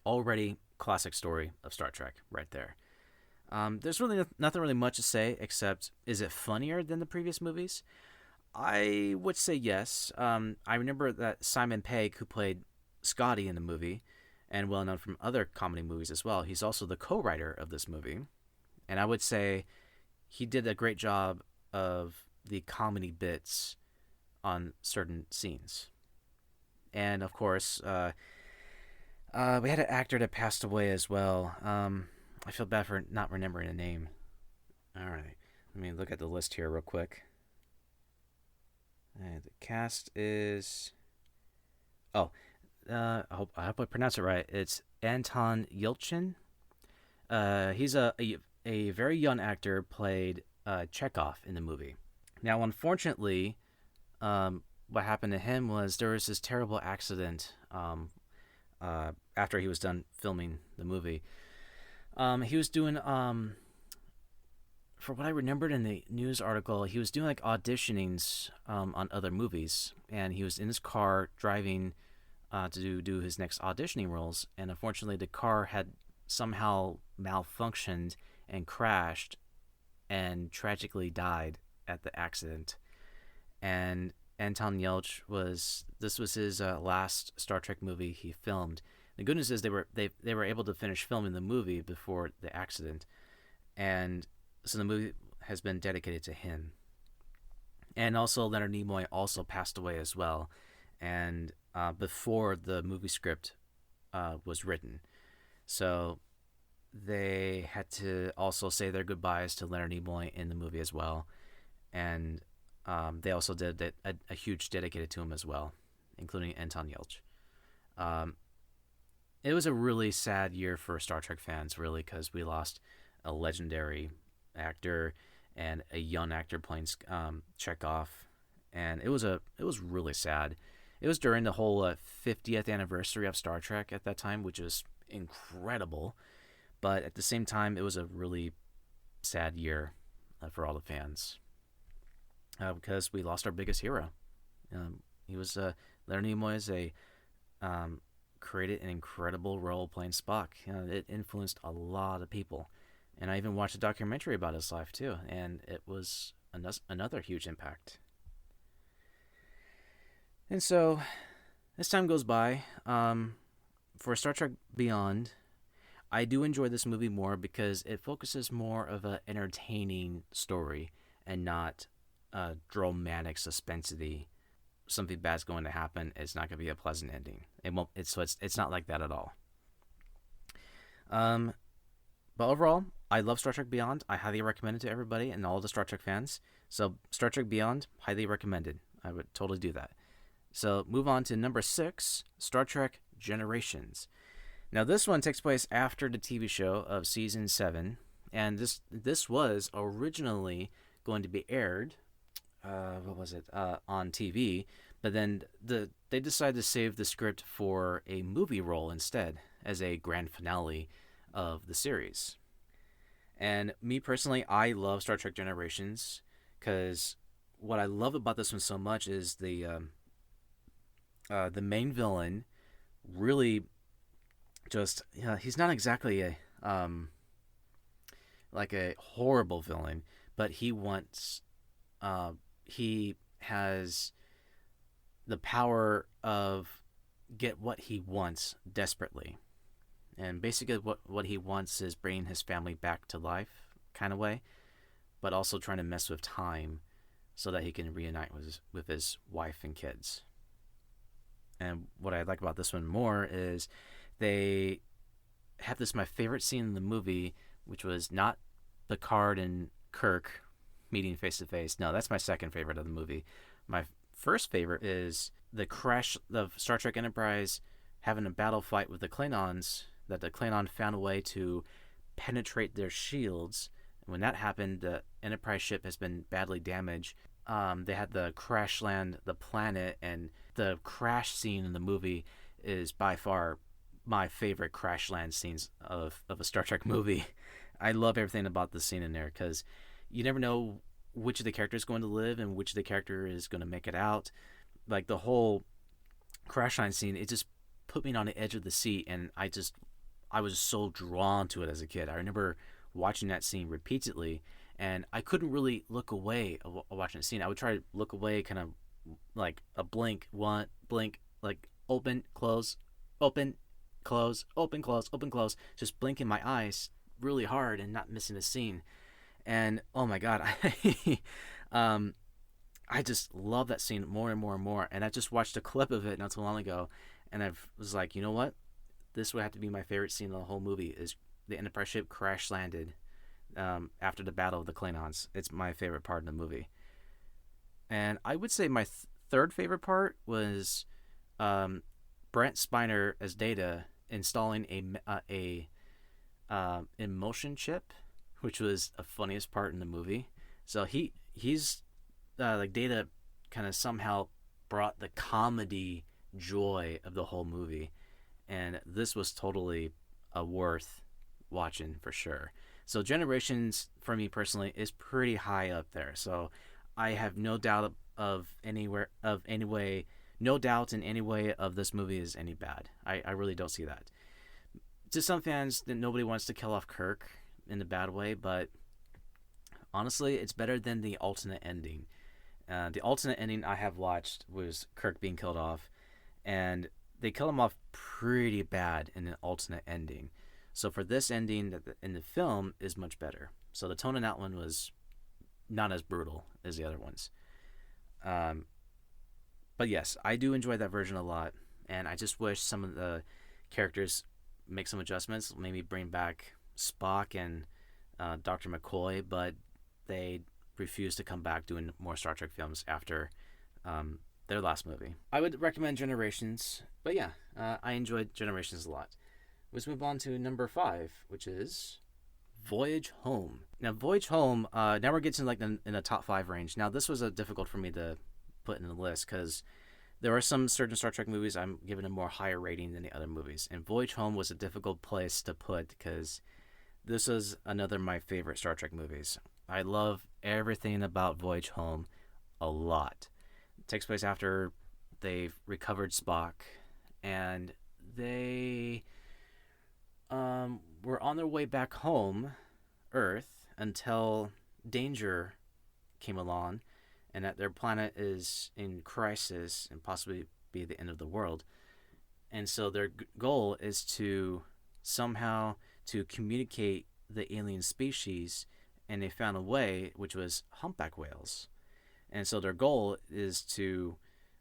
Already classic story of Star Trek right there. There's really nothing really much to say except, is it funnier than the previous movies? I would say yes. I remember that Simon Pegg, who played Scotty in the movie, and well known from other comedy movies as well, he's also the co-writer of this movie. And I would say he did a great job of the comedy bits on certain scenes. And of course, we had an actor that passed away as well. I feel bad for not remembering a name. All right, let me look at the list here real quick. The cast is, oh, I hope I pronounce it right. It's Anton Yelchin. He's a very young actor, played Chekhov in the movie. Now, unfortunately, what happened to him was there was this terrible accident after he was done filming the movie. He was doing, for what I remembered in the news article, he was doing like auditionings on other movies, and he was in his car driving to do his next auditioning roles, and unfortunately the car had somehow malfunctioned and crashed and tragically died at the accident. And Anton Yelch was his last Star Trek movie he filmed. The good news is they were able to finish filming the movie before the accident, and so the movie has been dedicated to him. And also Leonard Nimoy also passed away as well, and before the movie script was written, so they had to also say their goodbyes to Leonard Nimoy in the movie as well, and they also did a huge dedicated to him as well, including Anton Yelch. It was a really sad year for Star Trek fans, really, because we lost a legendary actor and a young actor playing Chekhov, and it was really sad. It was during the whole 50th anniversary of Star Trek at that time, which was incredible, but at the same time, it was a really sad year for all the fans because we lost our biggest hero. He was Leonard Nimoy is created an incredible role playing Spock. It influenced a lot of people, and I even watched a documentary about his life too, and it was another huge impact. And so, as time goes by, for Star Trek Beyond, I do enjoy this movie more because it focuses more of an entertaining story and not dramatic suspensity. Something bad's going to happen. It's not going to be a pleasant ending. It won't. It's not like that at all. Um, but overall, I love Star Trek Beyond. I highly recommend it to everybody and all the Star Trek fans. So Star Trek Beyond, highly recommended. I would totally do that. So move on to number 6, Star Trek Generations. Now this one takes place after the TV show of season 7, and this was originally going to be aired. What was it? On TV, but then they decided to save the script for a movie role instead as a grand finale of the series. And me personally, I love Star Trek Generations because what I love about this one so much is the main villain really just he's not exactly a like a horrible villain, but he has the power of get what he wants desperately. And basically what he wants is bringing his family back to life kind of way, but also trying to mess with time so that he can reunite with his wife and kids. And what I like about this one more is they have this my favorite scene in the movie, which was not Picard and Kirk meeting face to face. No, that's my second favorite of the movie. My first favorite is the crash of Star Trek Enterprise having a battle fight with the Klingons, that the Klingon found a way to penetrate their shields. When that happened, the Enterprise ship has been badly damaged. They had the crash land the planet, and the crash scene in the movie is by far my favorite crash land scenes of a Star Trek movie. I love everything about the scene in there because you never know which of the characters is going to live and which of the character is going to make it out. Like the whole crash line scene, it just put me on the edge of the seat, and I was so drawn to it as a kid. I remember watching that scene repeatedly, and I couldn't really look away watching the scene. I would try to look away, kind of like a blink, one blink, like open, close, open, close, open, close, open, close, just blinking my eyes really hard and not missing a scene. And oh my god, I just love that scene more and more and more. And I just watched a clip of it not too long ago, and I was like, you know what? This would have to be my favorite scene in the whole movie. Is the Enterprise ship crash landed after the battle of the Klingons. It's my favorite part in the movie. And I would say my third favorite part was Brent Spiner as Data installing a emotion chip, which was the funniest part in the movie. So he's like Data kind of somehow brought the comedy joy of the whole movie, and this was totally worth watching for sure. So Generations for me personally is pretty high up there. So I have no doubt no doubt in any way of this movie is any bad. I really don't see that. To some fans, that nobody wants to kill off Kirk in a bad way, but honestly, it's better than the alternate ending. The alternate ending I have watched was Kirk being killed off, and they kill him off pretty bad in an alternate ending. So for this ending in the film is much better. So the tone in that one was not as brutal as the other ones. But yes, I do enjoy that version a lot, and I just wish some of the characters make some adjustments, maybe bring back Spock and Dr. McCoy, but they refused to come back doing more Star Trek films after their last movie. I would recommend Generations, but yeah, I enjoyed Generations a lot. Let's move on to number 5, which is Voyage Home. Now, Voyage Home, now we're getting like in the top 5 range. Now, this was difficult for me to put in the list because there are some certain Star Trek movies I'm giving a more higher rating than the other movies. And Voyage Home was a difficult place to put because this is another of my favorite Star Trek movies. I love everything about Voyage Home a lot. It takes place after they've recovered Spock, and they were on their way back home, Earth, until danger came along, and that their planet is in crisis and possibly be the end of the world. And so their goal is to somehow to communicate the alien species, and they found a way, which was humpback whales. And so their goal is to,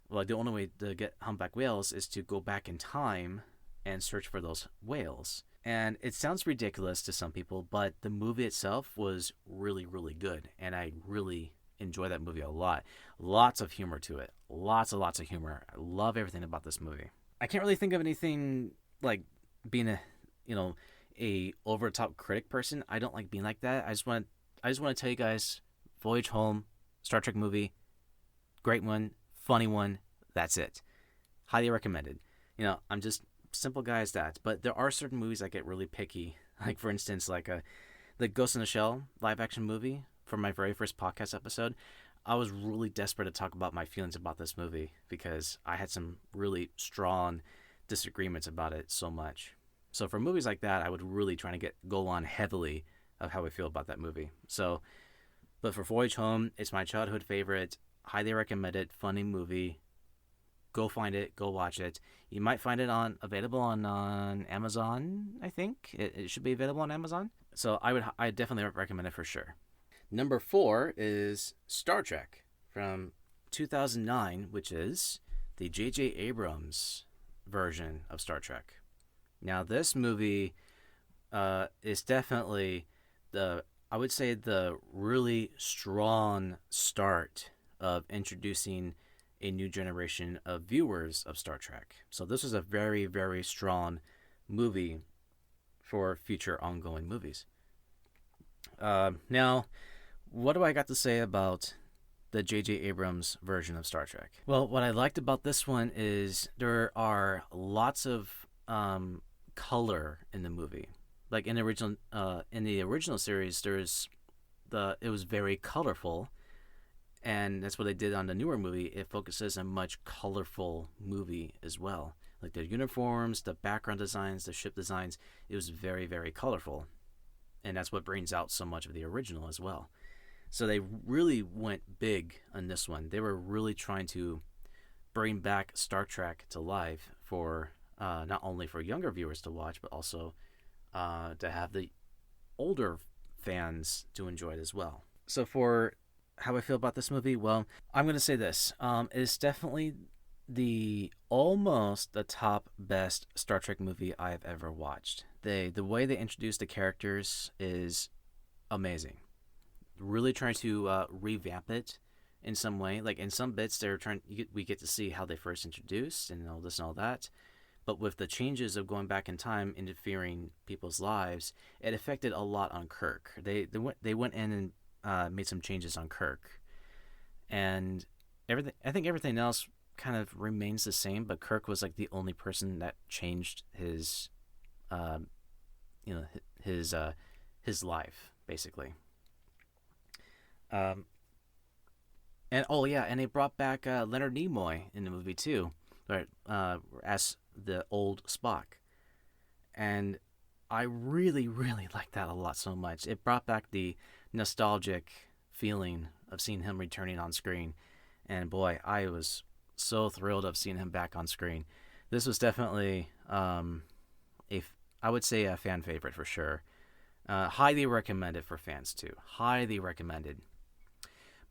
well, the only way to get humpback whales is to go back in time and search for those whales. And it sounds ridiculous to some people, but the movie itself was really, really good. And I really enjoy that movie a lot. Lots of humor to it. Lots and lots of humor. I love everything about this movie. I can't really think of anything like being a over the top critic person. I don't like being like that. I just want to tell you guys, Voyage Home, Star Trek movie, great one, funny one. That's it. Highly recommended. I'm just simple guy as that. But there are certain movies I get really picky. Like for instance, the Ghost in the Shell live action movie from my very first podcast episode. I was really desperate to talk about my feelings about this movie because I had some really strong disagreements about it so much. So for movies like that, I would really try to go on heavily of how I feel about that movie. So, but for Voyage Home, it's my childhood favorite. Highly recommend it. Funny movie. Go find it. Go watch it. You might find it available on Amazon. I think it should be available on Amazon. So I definitely recommend it for sure. Number 4 is Star Trek from 2009, which is the J.J. Abrams version of Star Trek. Now, this movie is definitely I would say the really strong start of introducing a new generation of viewers of Star Trek. So this was a very, very strong movie for future ongoing movies. Now, what do I got to say about the J.J. Abrams version of Star Trek? Well, what I liked about this one is there are lots of color in the movie. Like in the original series, it was very colorful, and that's what they did on the newer movie. It focuses on a much colorful movie as well. Like the uniforms, the background designs, the ship designs. It was very, very colorful, and that's what brings out so much of the original as well. So they really went big on this one. They were really trying to bring back Star Trek to life for not only for younger viewers to watch, but also to have the older fans to enjoy it as well. So for how I feel about this movie, well, I'm going to say this. It's definitely almost the top best Star Trek movie I've ever watched. The way they introduce the characters is amazing. Really trying to revamp it in some way. Like in some bits, we get to see how they first introduced and all this and all that. But with the changes of going back in time, interfering people's lives, it affected a lot on Kirk. They went in and made some changes on Kirk, and everything. I think everything else kind of remains the same. But Kirk was like the only person that changed his life basically. And oh yeah, and they brought back Leonard Nimoy in the movie too, right? As the old Spock, and I really, really liked that a lot so much. It brought back the nostalgic feeling of seeing him returning on screen, and boy, I was so thrilled of seeing him back on screen. This was definitely I would say a fan favorite for sure. Highly recommended for fans too. Highly recommended.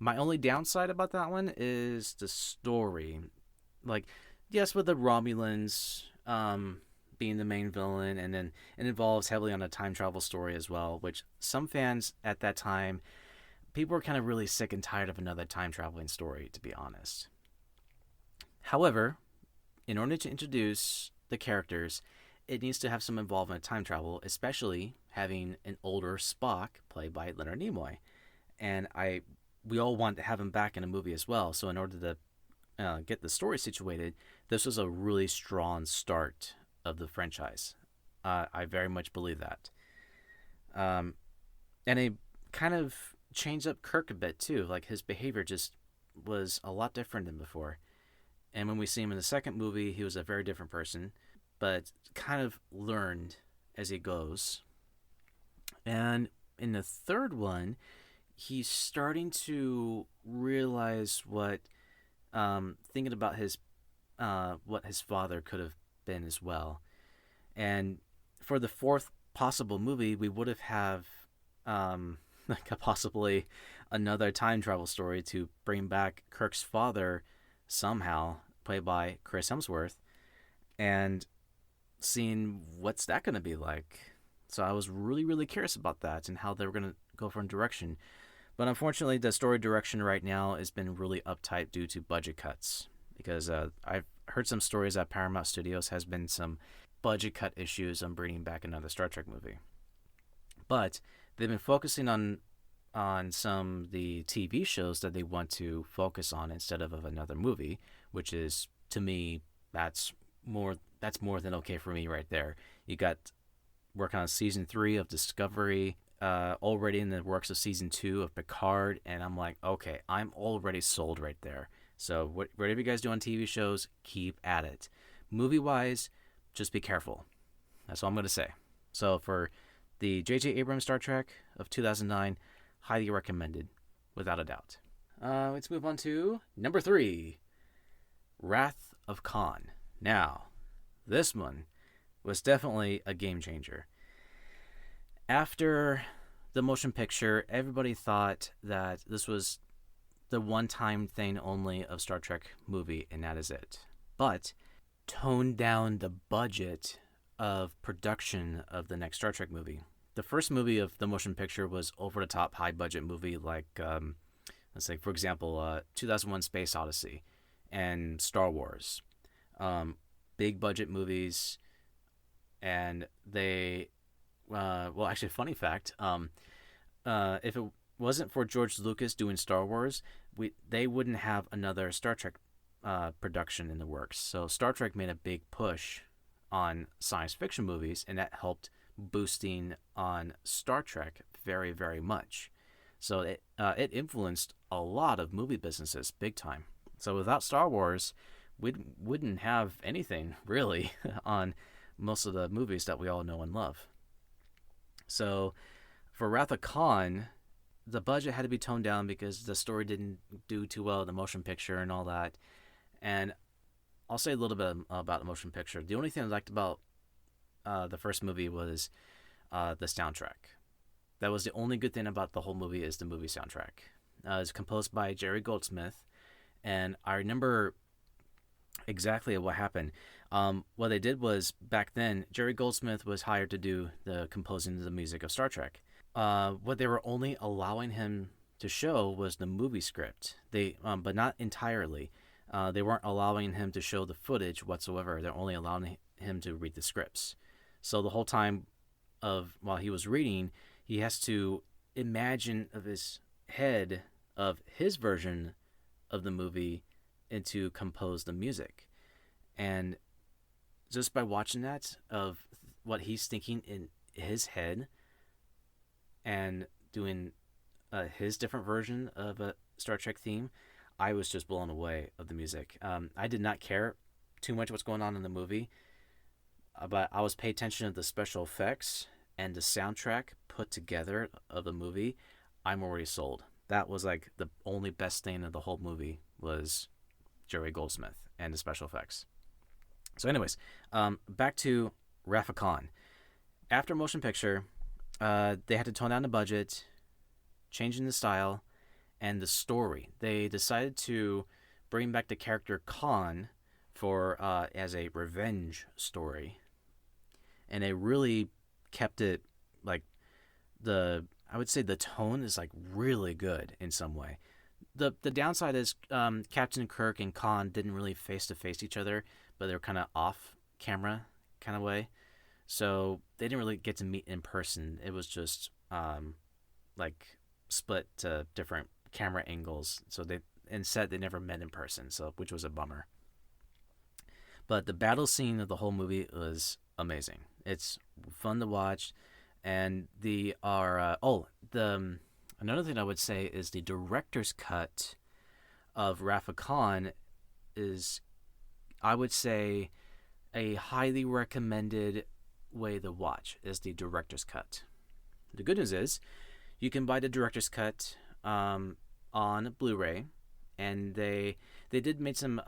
My only downside about that one is the story. Like, yes, with the Romulans being the main villain, and then it involves heavily on a time travel story as well, which some fans at that time, people were kind of really sick and tired of another time traveling story, to be honest. However, in order to introduce the characters, it needs to have some involvement in time travel, especially having an older Spock played by Leonard Nimoy. And we all want to have him back in a movie as well. So in order to get the story situated, this was a really strong start of the franchise. I very much believe that. And it kind of changed up Kirk a bit too. Like his behavior just was a lot different than before. And when we see him in the second movie, he was a very different person, but kind of learned as he goes. And in the third one, he's starting to realize thinking about what his father could have been as well. And for the fourth possible movie, we would have like possibly another time travel story to bring back Kirk's father somehow, played by Chris Hemsworth, and seeing what's that going to be like. So I was really, really curious about that and how they were going to go for a direction. But unfortunately, the story direction right now has been really uptight due to budget cuts. Because I've heard some stories that Paramount Studios has been some budget cut issues on bringing back another Star Trek movie. But they've been focusing on some of the TV shows that they want to focus on instead of another movie, which is, to me, that's more than okay for me right there. You got working on season 3 of Discovery, already in the works of season 2 of Picard, and I'm like, okay, I'm already sold right there. So whatever you guys do on TV shows, keep at it. Movie wise, just be careful. That's all I'm gonna say. So for the J.J. Abrams Star Trek of 2009, highly recommended, without a doubt. Let's move on to number 3, Wrath of Khan. Now, this one was definitely a game changer. After the motion picture, everybody thought that this was the one-time thing only of Star Trek movie, and that is it. But toned down the budget of production of the next Star Trek movie. The first movie of the motion picture was over-the-top, high-budget movie like, let's say, for example, 2001 Space Odyssey and Star Wars. Big budget movies, and they, well, actually, funny fact, if it wasn't for George Lucas doing Star Wars, they wouldn't have another Star Trek production in the works. So Star Trek made a big push on science fiction movies, and that helped boosting on Star Trek very, very much. So it influenced a lot of movie businesses big time. So without Star Wars, we wouldn't have anything really on most of the movies that we all know and love. So for Wrath of Khan, the budget had to be toned down because the story didn't do too well in the motion picture and all that. And I'll say a little bit about the motion picture. The only thing I liked about the first movie was the soundtrack. That was the only good thing about the whole movie, is the movie soundtrack. It's composed by Jerry Goldsmith, and I remember exactly what happened. What they did was, back then, Jerry Goldsmith was hired to do the composing of the music of Star Trek. What they were only allowing him to show was the movie script. But not entirely. They weren't allowing him to show the footage whatsoever. They're only allowing him to read the scripts. So the whole time while he was reading, he has to imagine of his head of his version of the movie and to compose the music. And just by watching that, of what he's thinking in his head and doing his different version of a Star Trek theme, I was just blown away of the music. I did not care too much what's going on in the movie, but I was paying attention to the special effects and the soundtrack put together of the movie. I'm already sold. That was like the only best thing of the whole movie, was Jerry Goldsmith and the special effects. So anyways, back to Wrath of Khan. After motion picture, they had to tone down the budget, changing the style, and the story. They decided to bring back the character Khan for as a revenge story, and they really kept it like I would say the tone is like really good in some way. The downside is Captain Kirk and Khan didn't really face to face each other, but they were kind of off camera kind of way, so they didn't really get to meet in person. It was just like split to different camera angles, so they never met in person, so which was a bummer. But the battle scene of the whole movie was amazing. It's fun to watch, and another thing I would say is the director's cut of Wrath of Khan is, I would say, a highly recommended way to watch is the director's cut. The good news is you can buy the director's cut on Blu-ray, and they did make some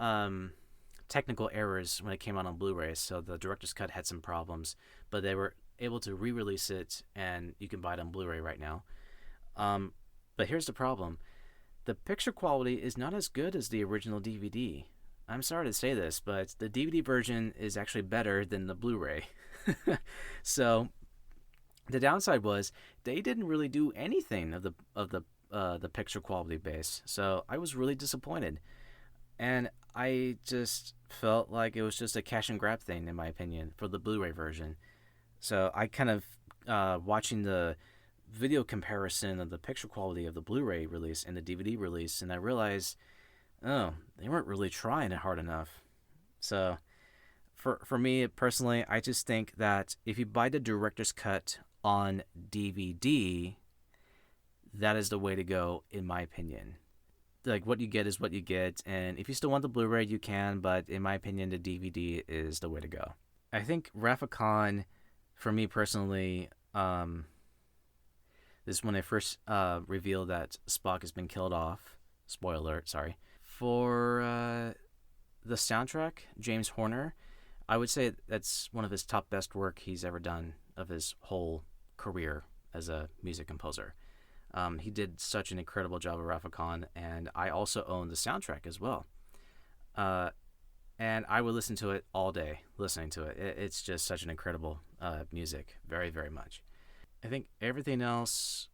technical errors when it came out on Blu-ray, so the director's cut had some problems, but they were able to re-release it, and you can buy it on Blu-ray right now. Um, but here's the problem: the picture quality is not as good as the original DVD. I'm sorry to say this, but the DVD version is actually better than the Blu-ray. So the downside was they didn't really do anything of the picture quality base. So I was really disappointed, and I just felt like it was just a cash and grab thing, in my opinion, for the Blu-ray version. So I kind of watching the video comparison of the picture quality of the Blu-ray release and the DVD release, and I realized, oh, they weren't really trying it hard enough. So for me personally, I just think that if you buy the director's cut on DVD, that is the way to go, in my opinion. Like, what you get is what you get, and if you still want the Blu-ray, you can, but in my opinion, the DVD is the way to go. I think Wrath of Khan, for me personally, this is when I first revealed that Spock has been killed off. Spoiler alert, sorry. For the soundtrack, James Horner, I would say that's one of his top best work he's ever done of his whole career as a music composer. He did such an incredible job of Wrath of Khan, and I also own the soundtrack as well. And I would listen to it all day, listening to it. It's just such an incredible music, very, very much. I think everything else,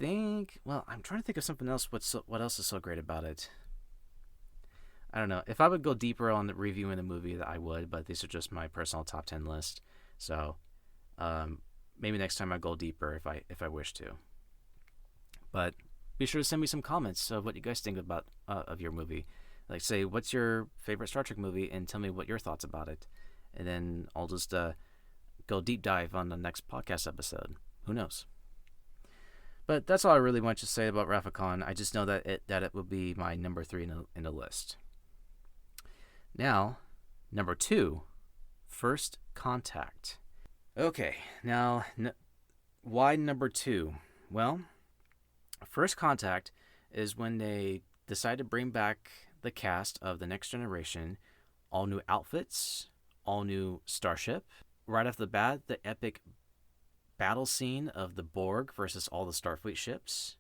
well, I'm trying to think of something else. What else is so great about it? I don't know. If I would go deeper on the reviewing the movie, that I would, but these are just my personal top 10 list. So maybe next time I go deeper if I wish to. But be sure to send me some comments of what you guys think about of your movie. Like, say, what's your favorite Star Trek movie, and tell me what your thoughts about it. And then I'll just go deep dive on the next podcast episode. Who knows? But that's all I really want to say about Wrath of Khan. I just know that it will be my number 3 in the list. Now, number 2, First Contact. Okay, now, why number 2? Well, First Contact is when they decide to bring back the cast of The Next Generation, all new outfits, all new starship. Right off the bat, the epic battle scene of the Borg versus all the Starfleet ships.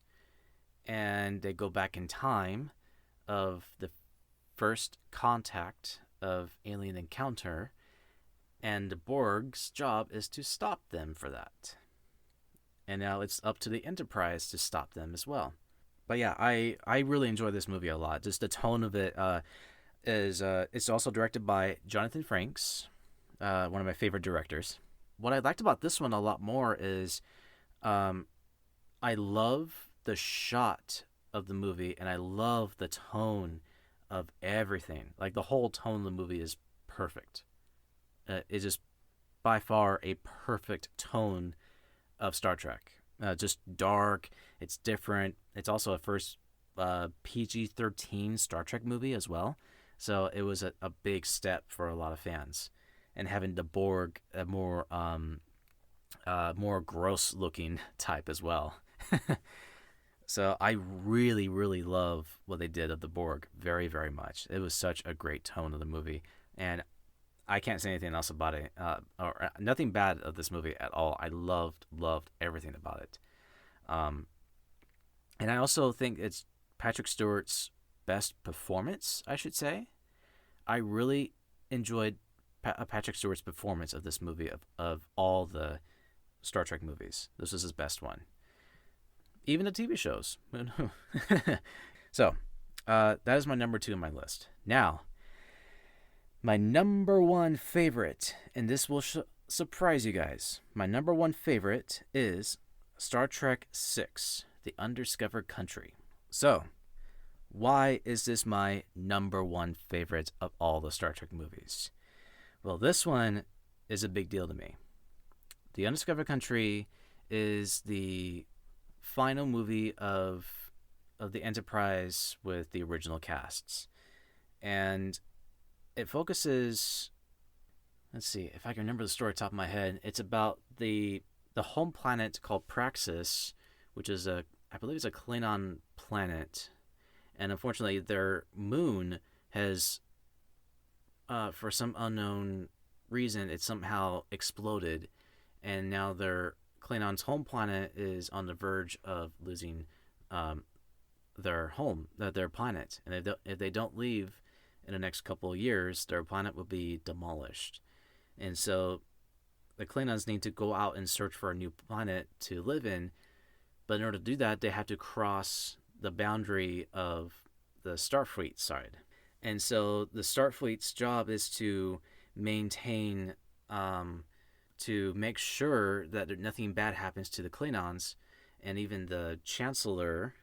And they go back in time of the first contact of alien encounter, and the Borg's job is to stop them for that. And now it's up to the Enterprise to stop them as well. But yeah, I really enjoy this movie a lot. Just the tone of it is it's also directed by Jonathan Frakes, one of my favorite directors. What I liked about this one a lot more is I love the shot of the movie, and I love the tone of everything. Like, the whole tone of the movie is perfect. It's just by far a perfect tone of Star Trek. Just dark. It's different. It's also a first PG-13 Star Trek movie as well. So it was a big step for a lot of fans. And having the Borg a more gross looking type as well. So I really, really love what they did of the Borg very, very much. It was such a great tone of the movie. And I can't say anything else about it, or nothing bad of this movie at all. I loved everything about it. And I also think it's Patrick Stewart's best performance, I should say. I really enjoyed Patrick Stewart's performance of this movie, of all the Star Trek movies. This was his best one. Even the TV shows. So, that is my number 2 on my list. Now, my number 1 favorite, and this will surprise you guys. My number 1 favorite is Star Trek VI, The Undiscovered Country. So, why is this my number 1 favorite of all the Star Trek movies? Well, this one is a big deal to me. The Undiscovered Country is the final movie of the Enterprise with the original casts. And it focuses, let's see if I can remember the story top of my head. It's about the home planet called Praxis, which is I believe it's a Klingon planet. And unfortunately, their moon has, for some unknown reason, it somehow exploded, and now their Klingons' home planet is on the verge of losing um, their planet, and if they don't leave in the next couple of years, their planet will be demolished. And so the Klingons need to go out and search for a new planet to live in, but in order to do that, they have to cross the boundary of the Starfleet side. And so the Starfleet's job is to maintain, to make sure that nothing bad happens to the Klingons, and even the Chancellor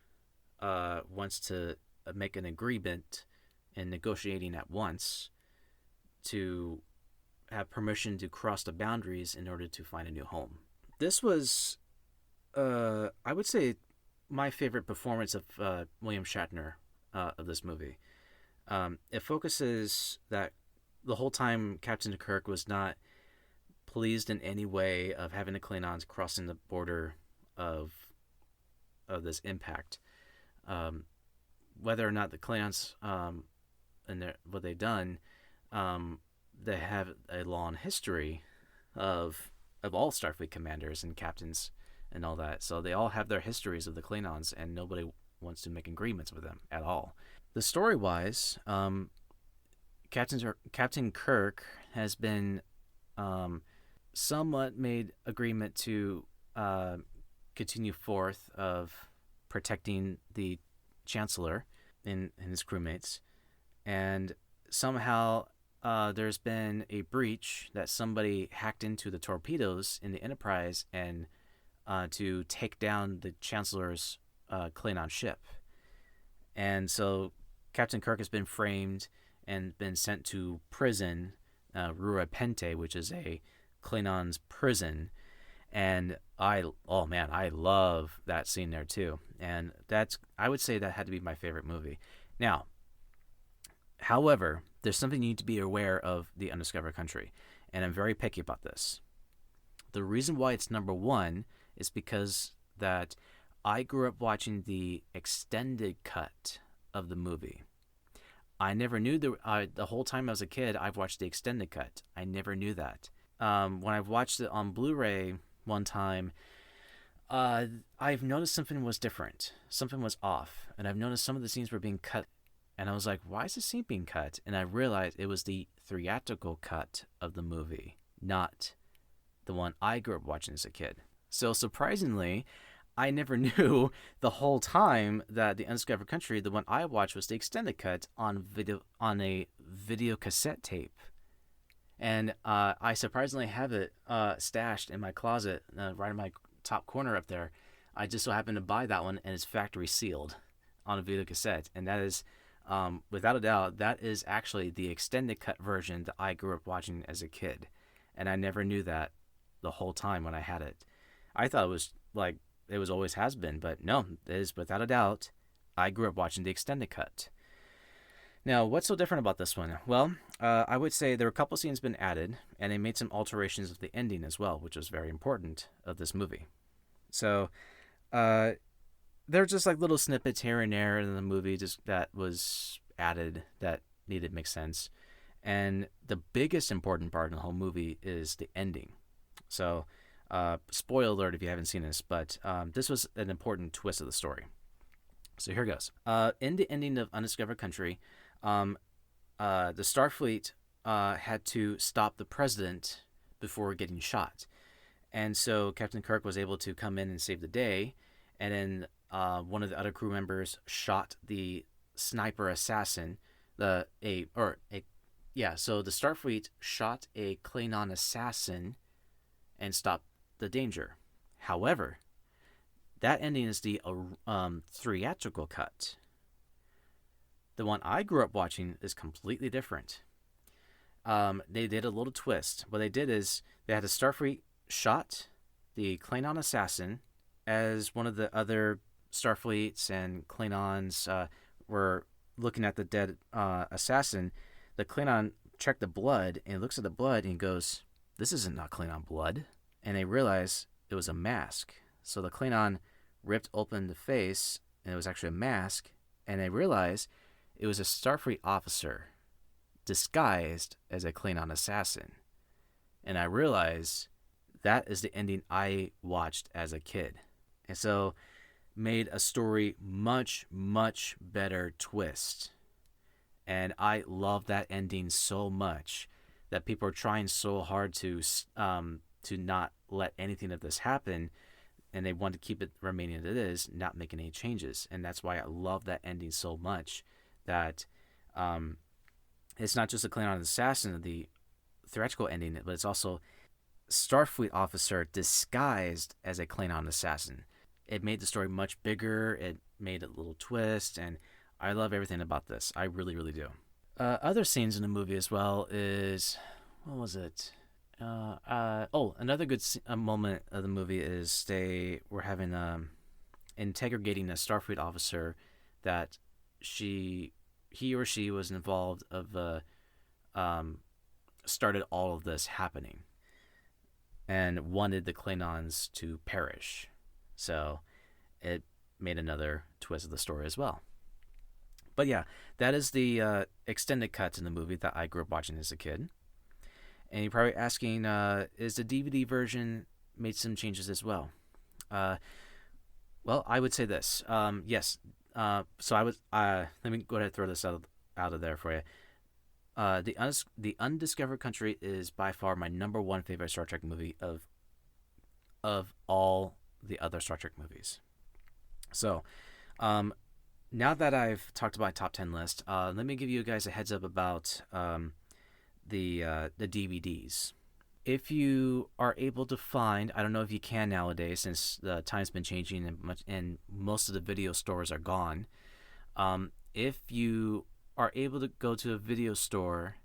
wants to make an agreement and negotiating at once to have permission to cross the boundaries in order to find a new home. This was, I would say, my favorite performance of William Shatner of this movie. It focuses that the whole time Captain Kirk was not pleased in any way of having the Klingons crossing the border of this impact. Whether or not the Klingons and what they've done, they have a long history of all Starfleet commanders and captains and all that. So they all have their histories of the Klingons, and nobody wants to make agreements with them at all. The story wise, Captain Kirk has been somewhat made agreement to continue forth of protecting the Chancellor and his crewmates, and somehow there's been a breach that somebody hacked into the torpedoes in the Enterprise and to take down the Chancellor's Klingon ship. And so Captain Kirk has been framed and been sent to prison, Rura Pente, which is a Klingons prison. And I love that scene there too. And I would say that had to be my favorite movie. Now, however, there's something you need to be aware of the Undiscovered Country, and I'm very picky about this. The reason why it's number one is because that I grew up watching the extended cut of the movie. I never knew the whole time I was a kid, I've watched the extended cut. I never knew that. When I've watched it on Blu-ray one time, I've noticed something was different. Something was off. And I've noticed some of the scenes were being cut. And I was like, why is the scene being cut? And I realized it was the theatrical cut of the movie, not the one I grew up watching as a kid. So surprisingly, I never knew the whole time that the Undiscovered Country, the one I watched, was the extended cut on a video cassette tape. And I surprisingly have it stashed in my closet, right in my top corner up there. I just so happened to buy that one, and it's factory sealed on a video cassette. And that is, without a doubt, that is actually the extended cut version that I grew up watching as a kid. And I never knew that the whole time when I had it. I thought it was like it was always has been, but no, it is without a doubt. I grew up watching the extended cut. Now, what's so different about this one? Well, I would say there were a couple scenes been added, and they made some alterations of the ending as well, which was very important of this movie. So, they're just like little snippets here and there in the movie just that was added that needed to make sense. And the biggest important part in the whole movie is the ending. So, spoiler alert if you haven't seen this, but this was an important twist of the story. So here goes. In the ending of Undiscovered Country, the Starfleet had to stop the president before getting shot. And so Captain Kirk was able to come in and save the day. And then one of the other crew members shot the sniper assassin. So the Starfleet shot a Klingon assassin and stopped the danger. However, that ending is the theatrical cut. The one I grew up watching is completely different. They did a little twist. What they did is they had the Starfleet shot the Klingon assassin as one of the other Starfleets and Klingons were looking at the dead assassin. The Klingon checked the blood and looks at the blood and goes, "This isn't not Klingon blood." And they realize it was a mask. So the Klingon ripped open the face, and it was actually a mask. And they realized it was a Starfleet officer disguised as a Klingon assassin. And I realized that is the ending I watched as a kid. And so made a story much, much better twist. And I love that ending so much that people are trying so hard to not let anything of this happen, and they want to keep it remaining as it is, not making any changes. And that's why I love that ending so much. That it's not just a Klingon assassin, the theatrical ending, but it's also Starfleet officer disguised as a Klingon assassin. It made the story much bigger. It made a little twist, and I love everything about this. I really, really do. Other scenes in the movie as well is, what was it? Another good moment of the movie is they were having interrogating a Starfleet officer that he or she was involved of started all of this happening and wanted the Klingons to perish. So it made another twist of the story as well. But yeah, that is the extended cut in the movie that I grew up watching as a kid. And you're probably asking, is the DVD version made some changes as well? Well, I would say this. Yes. So I was. Let me go ahead and throw this out of there for you. The Undiscovered Country is by far my number one favorite Star Trek movie of all the other Star Trek movies. So, now that I've talked about my top 10 list, let me give you guys a heads up about the DVDs. If you are able to find, I don't know if you can nowadays since the time's been changing and most of the video stores are gone. If you are able to go to a video store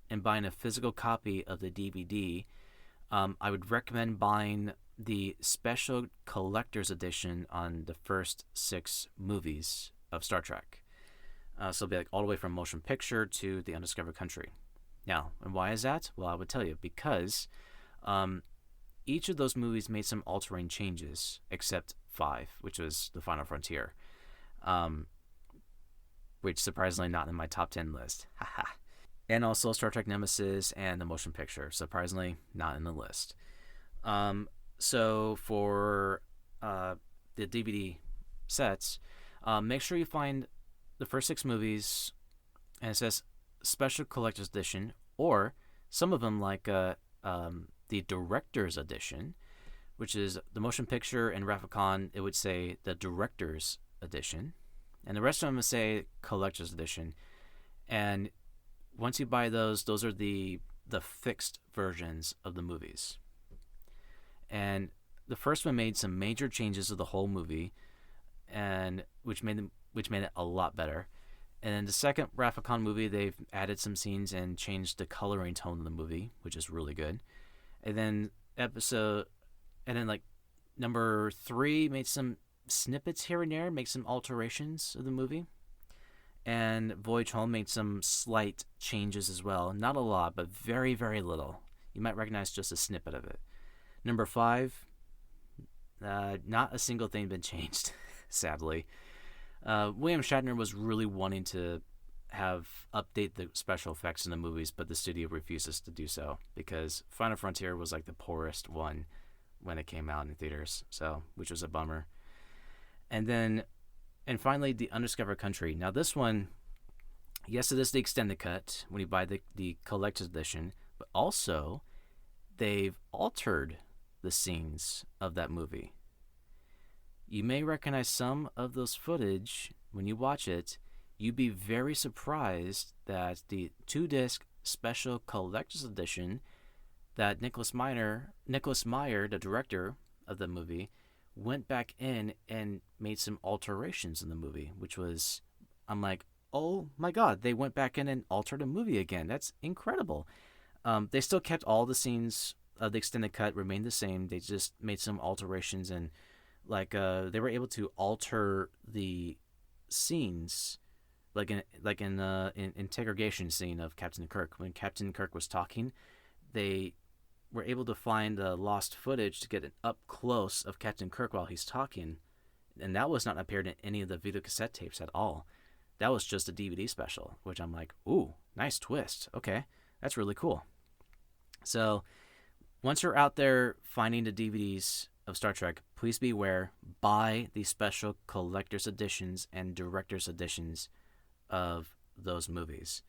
and buying a physical copy of the DVD, I would recommend buying the special collector's edition on the first 6 movies of Star Trek. So it'll be like all the way from motion picture to the Undiscovered Country. Now, and why is that? Well, I would tell you, because each of those movies made some altering changes, except 5, which was The Final Frontier, which surprisingly not in my top 10 list. Haha. And also Star Trek Nemesis and the motion picture, surprisingly not in the list. So for the DVD sets, make sure you find the first 6 movies, and it says Special Collector's Edition, or some of them like the Director's Edition, which is the motion picture, and Rafikon, it would say the Director's Edition, and the rest of them would say Collector's Edition. And once you buy those are the fixed versions of the movies. And the first one made some major changes to the whole movie, and which made it a lot better. And then the second Rafikon movie, they've added some scenes and changed the coloring tone of the movie, which is really good. And then like number 3 made some snippets here and there, make some alterations of the movie. And Voyage Home made some slight changes as well. Not a lot, but very, very little. You might recognize just a snippet of it. Number 5, not a single thing been changed, sadly. William Shatner was really wanting to update the special effects in the movies, but the studio refuses to do so because Final Frontier was like the poorest one when it came out in theaters, so which was a bummer. And finally, The Undiscovered Country. Now this one, yes, it is the extended cut when you buy the collector's edition, but also they've altered the scenes of that movie. You may recognize some of those footage when you watch it. You'd be very surprised that the 2-disc special collector's edition that Nicholas Meyer, the director of the movie, went back in and made some alterations in the movie, which was, I'm like, oh my god, they went back in and altered a movie again. That's incredible. They still kept all the scenes of the extended cut, remained the same. They just made some alterations, and they were able to alter the scenes, like in interrogation scene of Captain Kirk. When Captain Kirk was talking, they were able to find the lost footage to get an up close of Captain Kirk while he's talking, and that was not appeared in any of the videocassette tapes at all. That was just a DVD special, which I'm like, ooh, nice twist. Okay, that's really cool. So once you're out there finding the DVDs of Star Trek, please be aware, buy the special collector's editions and director's editions of those movies.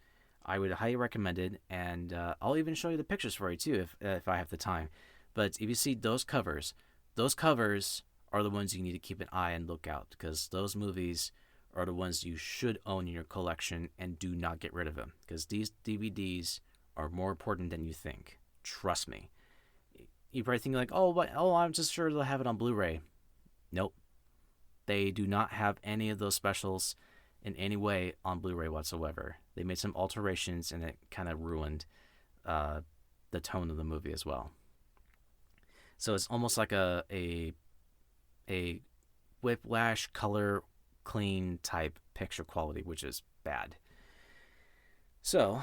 I would highly recommend it, and I'll even show you the pictures for you too if I have the time. But if you see those covers are the ones you need to keep an eye and look out, because those movies are the ones you should own in your collection, and do not get rid of them, because these DVDs are more important than you think. Trust me. You probably think like, I'm just sure they'll have it on Blu-ray. Nope. They do not have any of those specials in any way on Blu-ray whatsoever. They made some alterations, and it kind of ruined the tone of the movie as well. So it's almost like a whiplash color clean type picture quality, which is bad. So,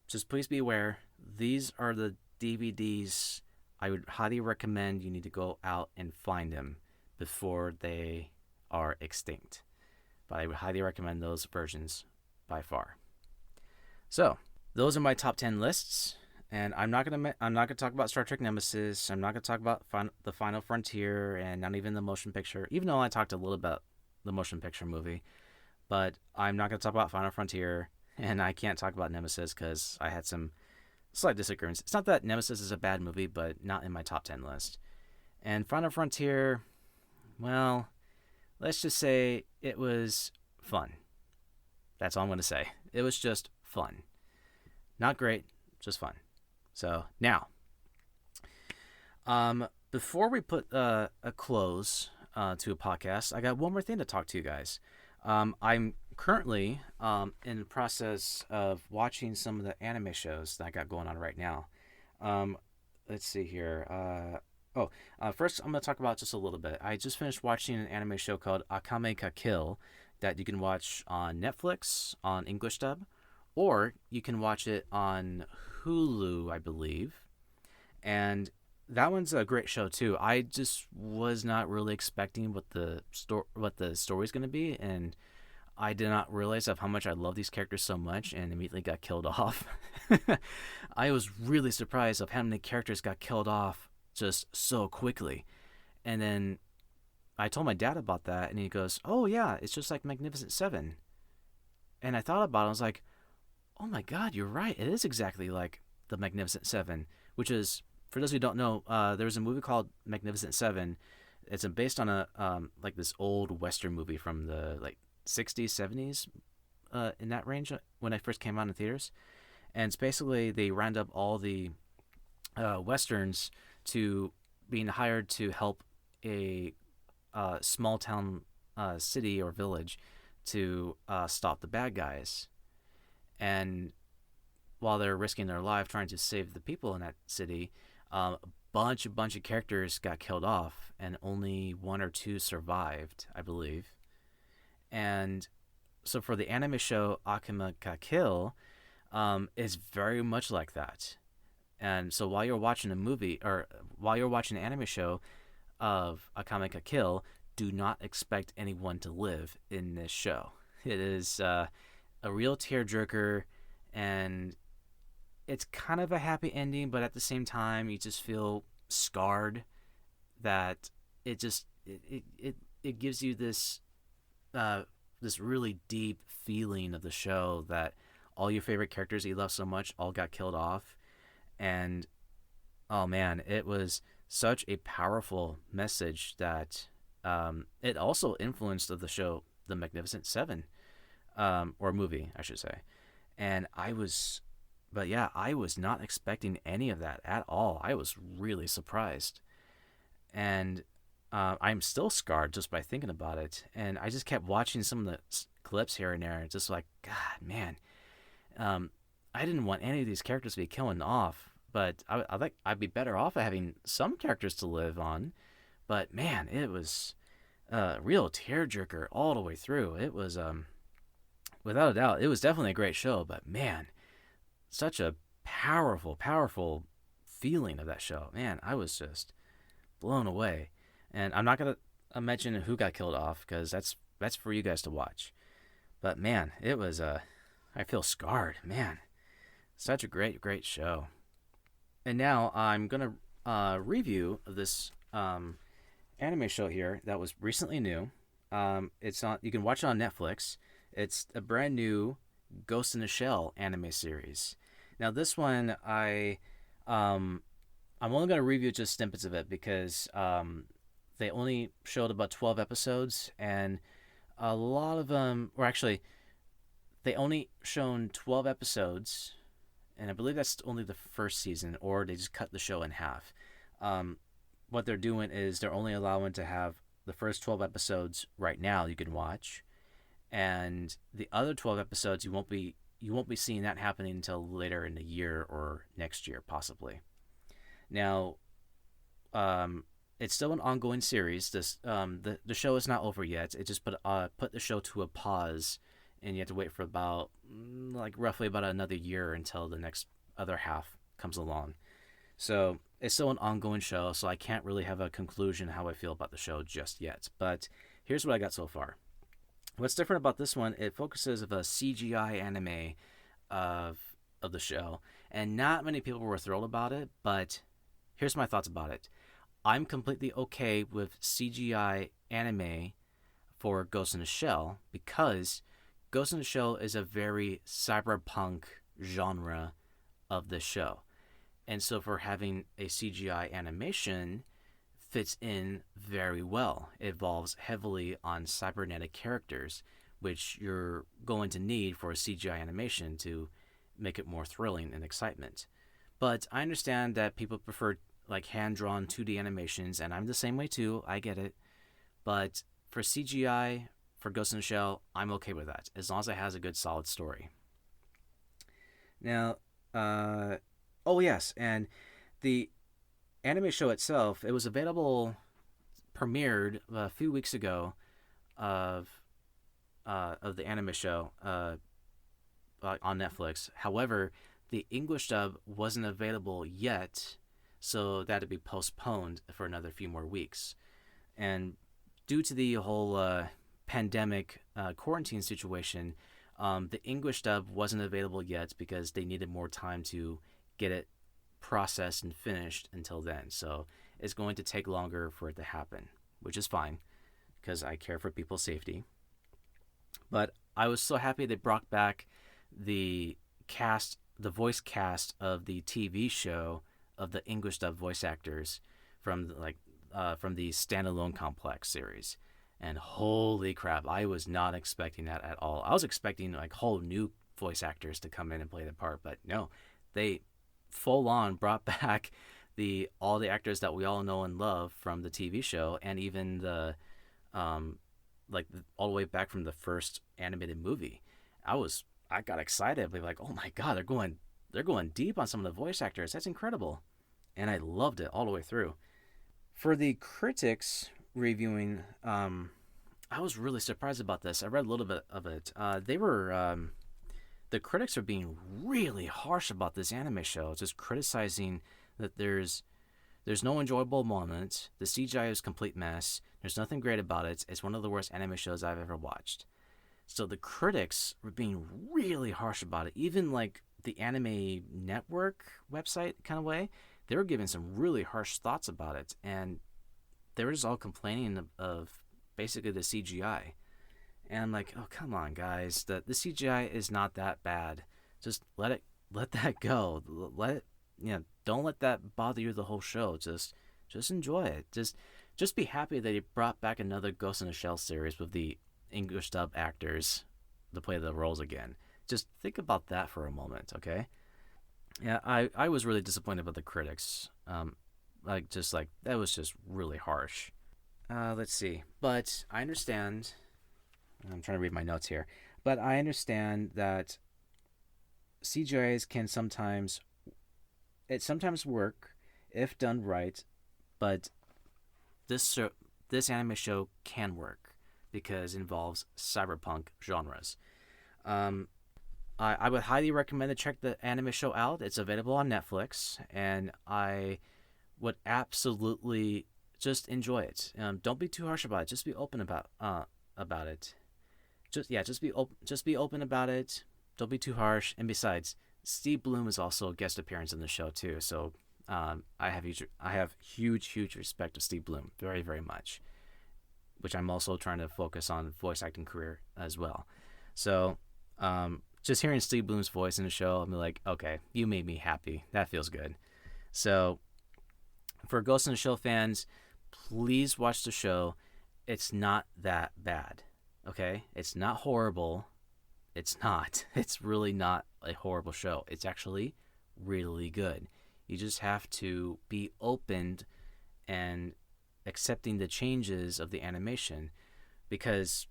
just please be aware, these are the DVDs I would highly recommend you need to go out and find them before they are extinct. But I would highly recommend those versions by far. So, those are my top 10 lists. And I'm not gonna talk about Star Trek Nemesis. I'm not gonna talk about the Final Frontier, and not even the motion picture. Even though I talked a little about the motion picture movie, but I'm not gonna talk about Final Frontier, and I can't talk about Nemesis because I had some slight disagreements. It's not that Nemesis is a bad movie, but not in my top 10 list. And Final Frontier, well, let's just say it was fun. That's all I'm gonna say. It was just fun. Not great, just fun. So now, before we put a close to a podcast, I got one more thing to talk to you guys. I'm currently in the process of watching some of the anime shows that I got going on right now. Let's see here. First I'm going to talk about just a little bit. I just finished watching an anime show called Akame ka Kill that you can watch on Netflix on English dub, or you can watch it on Hulu, I believe. And that one's a great show too. I just was not really expecting what the story's going to be, and I did not realize of how much I love these characters so much, and immediately got killed off. I was really surprised of how many characters got killed off just so quickly. And then I told my dad about that, and he goes, "Oh yeah, it's just like Magnificent Seven." And I thought about it. I was like, oh my God, you're right. It is exactly like the Magnificent Seven, which is, for those who don't know, there was a movie called Magnificent Seven. It's based on a like this old Western movie from the like 60s, 70s, in that range when it first came out in theaters. And it's basically they round up all the Westerns to being hired to help a small town city or village to stop the bad guys. And while they're risking their life trying to save the people in that city, a bunch of characters got killed off, and only one or two survived, I believe. And so for the anime show Akame ka Kill, it's very much like that. And so while you're watching a movie, or while you're watching an anime show of Akame ka Kill, do not expect anyone to live in this show. It is a real tearjerker, and it's kind of a happy ending, but at the same time you just feel scarred. That it gives you this this really deep feeling of the show, that all your favorite characters that you love so much all got killed off. And oh man, it was such a powerful message that it also influenced the show The Magnificent Seven, or movie, I should say. And I was not expecting any of that at all. I was really surprised. And I'm still scarred just by thinking about it. And I just kept watching some of the clips here and there, just like, God, man, I didn't want any of these characters to be killing off. But I'd be better off having some characters to live on. But man, it was a real tearjerker all the way through. It was without a doubt, it was definitely a great show. But man, such a powerful feeling of that show. Man, I was just blown away. And I'm not gonna mention who got killed off, because that's for you guys to watch. But man, it was I feel scarred. Man, such a great show. And now I'm gonna review this anime show here that was recently new. It's on. You can watch it on Netflix. It's a brand new Ghost in the Shell anime series. Now this one um, I'm only gonna review just snippets of it because they only showed about 12 episodes, and a lot of them, or actually, they only shown 12 episodes, and I believe that's only the first season, or they just cut the show in half. Um, what they're doing is they're only allowing to have the first 12 episodes right now you can watch, and the other 12 episodes you won't be seeing that happening until later in the year or next year possibly. Now, um, it's still an ongoing series. The show is not over yet. It just put the show to a pause, and you have to wait for about like roughly about another year until the next other half comes along. So it's still an ongoing show. So I can't really have a conclusion how I feel about the show just yet. But here's what I got so far. What's different about this one? It focuses of a CGI anime of of the show, and not many people were thrilled about it. But here's my thoughts about it. I'm completely okay with CGI anime for Ghost in the Shell because Ghost in the Shell is a very cyberpunk genre of the show. And so for having a CGI animation fits in very well. It evolves heavily on cybernetic characters, which you're going to need for a CGI animation to make it more thrilling and excitement. But I understand that people prefer like hand drawn 2D animations, and I'm the same way too. I get it. But for CGI, for Ghost in the Shell, I'm okay with that as long as it has a good solid story. Now, oh yes, and the anime show itself, it was available, premiered a few weeks ago of of the anime show on Netflix. However, the English dub wasn't available yet, so that had to be postponed for another few more weeks. And due to the whole pandemic quarantine situation, the English dub wasn't available yet because they needed more time to get it processed and finished until then. So it's going to take longer for it to happen, which is fine because I care for people's safety. But I was so happy they brought back the the voice cast of the TV show of the English dub voice actors from the standalone complex series. And holy crap, I was not expecting that at all. I was expecting like whole new voice actors to come in and play the part, but no, they full on brought back the all the actors that we all know and love from the TV show, and even the um all the way back from the first animated movie. I got excited, like, oh my god, they're going deep on some of the voice actors. That's incredible, and I loved it all the way through. For the critics reviewing, I was really surprised about this. I read a little bit of it. The critics are being really harsh about this anime show, just criticizing that there's no enjoyable moments. The CGI is a complete mess. There's nothing great about it. It's one of the worst anime shows I've ever watched. So the critics were being really harsh about it. Even like the Anime Network website kind of way, they were giving some really harsh thoughts about it, and they were just all complaining of basically the CGI. And I'm like, oh come on, guys, the CGI is not that bad. Just let that go. Let it, don't let that bother you the whole show. Just enjoy it. Just be happy that he brought back another Ghost in the Shell series with the English dub actors to play the roles again. Just think about that for a moment, okay? Yeah, I was really disappointed with the critics. Like that was just really harsh. Let's see, but I understand. I'm trying to read my notes here, but I understand that CGIs can sometimes work if done right, but this anime show can work because it involves cyberpunk genres. Um, I would highly recommend to check the anime show out. It's available on Netflix, and I would absolutely just enjoy it. Don't be too harsh about it. Just be open about it. Just be open about it. Don't be too harsh. And besides, Steve Bloom is also a guest appearance in the show too. So I have huge respect of Steve Bloom, very very much, which I'm also trying to focus on voice acting career as well. So just hearing Steve Bloom's voice in the show, I'm like, okay, you made me happy. That feels good. So for Ghost in the Shell fans, please watch the show. It's not that bad. Okay? It's not horrible. It's not. It's really not a horrible show. It's actually really good. You just have to be open and accepting the changes of the animation because,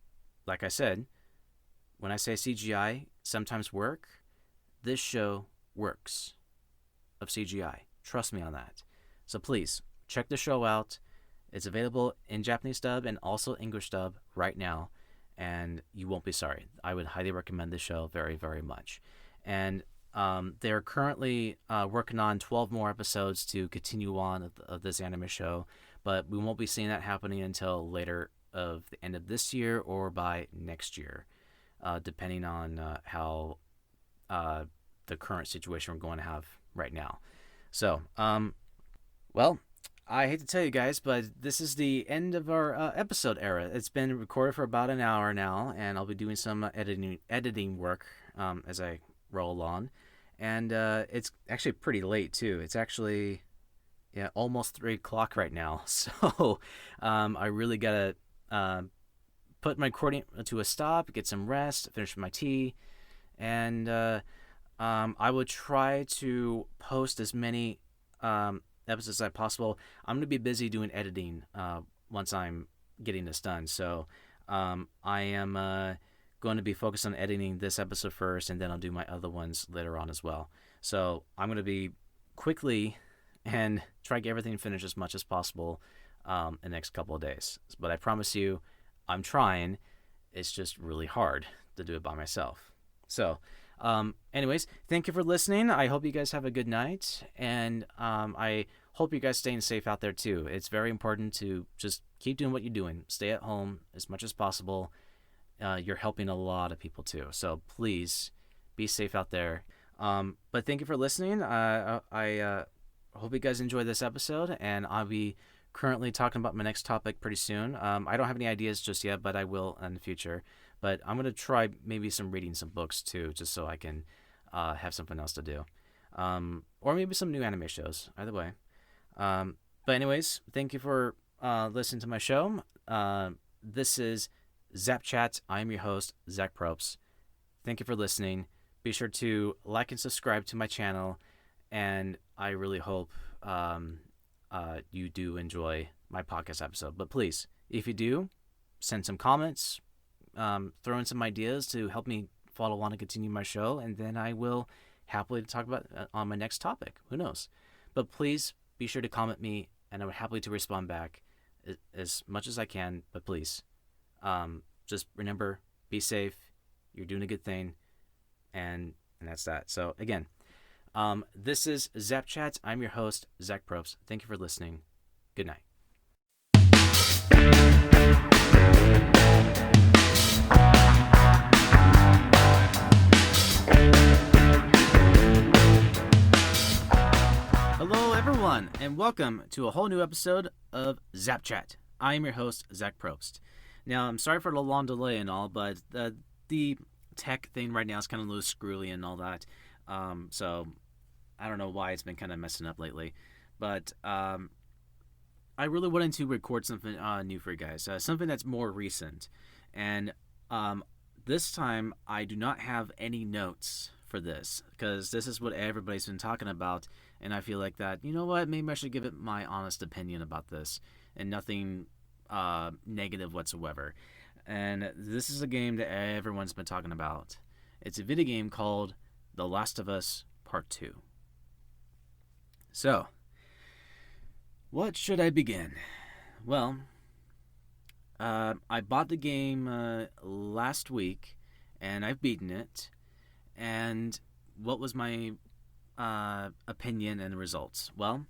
like I said, when I say CGI sometimes work, this show works of CGI. Trust me on that. So please, check the show out. It's available in Japanese dub and also English dub right now, and you won't be sorry. I would highly recommend this show very, very much. And they're currently working on 12 more episodes to continue on of this anime show, but we won't be seeing that happening until later of the end of this year or by next year, depending on how the current situation we're going to have right now. So, well, I hate to tell you guys, but this is the end of our episode era. It's been recorded for about an hour now, and I'll be doing some editing work as I roll along. And it's actually pretty late, too. It's actually almost 3 o'clock right now. So I really got to put my recording to a stop, get some rest, finish my tea, and I would try to post as many episodes as possible. I'm going to be busy doing editing once I'm getting this done. So I am going to be focused on editing this episode first, and then I'll do my other ones later on as well. So I'm going to be quickly and try to get everything finished as much as possible in the next couple of days. But I promise you, I'm trying. It's just really hard to do it by myself. So anyways, thank you for listening. I hope you guys have a good night, and I hope you guys staying safe out there too. It's very important to just keep doing what you're doing. Stay at home as much as possible. You're helping a lot of people too, so please be safe out there. But thank you for listening. I hope you guys enjoyed this episode, and I'll be currently talking about my next topic pretty soon. I don't have any ideas just yet, but I will in the future. But I'm going to try maybe reading some books too, just so I can have something else to do. Or maybe some new anime shows, either way. But anyways, thank you for listening to my show. This is Zap Chat. I am your host, Zach Probst. Thank you for listening. Be sure to like and subscribe to my channel. And I really hope you do enjoy my podcast episode. But please, if you do, send some comments, throw in some ideas to help me follow on and continue my show, and then I will happily talk about on my next topic. Who knows? But please be sure to comment me, and I would happily to respond back as much as I can. But please, just remember, be safe. You're doing a good thing, and that's that. So again, this is Zap Chat. I'm your host, Zach Probst. Thank you for listening. Good night. Hello, everyone, and welcome to a whole new episode of Zap Chat. I am your host, Zach Probst. Now, I'm sorry for the long delay and all, but the tech thing right now is kind of a little screwy and all that. So I don't know why it's been kind of messing up lately, but I really wanted to record something new for you guys, something that's more recent. And this time, I do not have any notes for this, because this is what everybody's been talking about, and I feel like that, you know what, maybe I should give it my honest opinion about this, and nothing negative whatsoever. And this is a game that everyone's been talking about. It's a video game called The Last of Us Part 2. So, what should I begin? Well, I bought the game last week, and I've beaten it. And what was my opinion and the results? Well,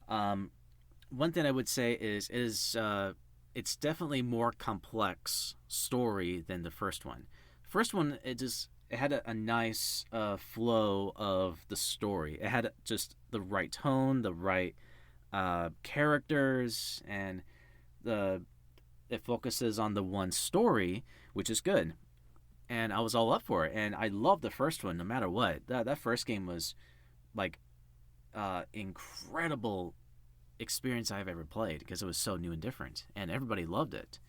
one thing I would say is it's definitely more complex story than the first one. First one, it just it had a nice flow of the story. It had just the right tone, the right characters, and the it focuses on the one story, which is good. And I was all up for it, and I loved the first one no matter what. That first game was like incredible experience I've ever played because it was so new and different, and everybody loved it.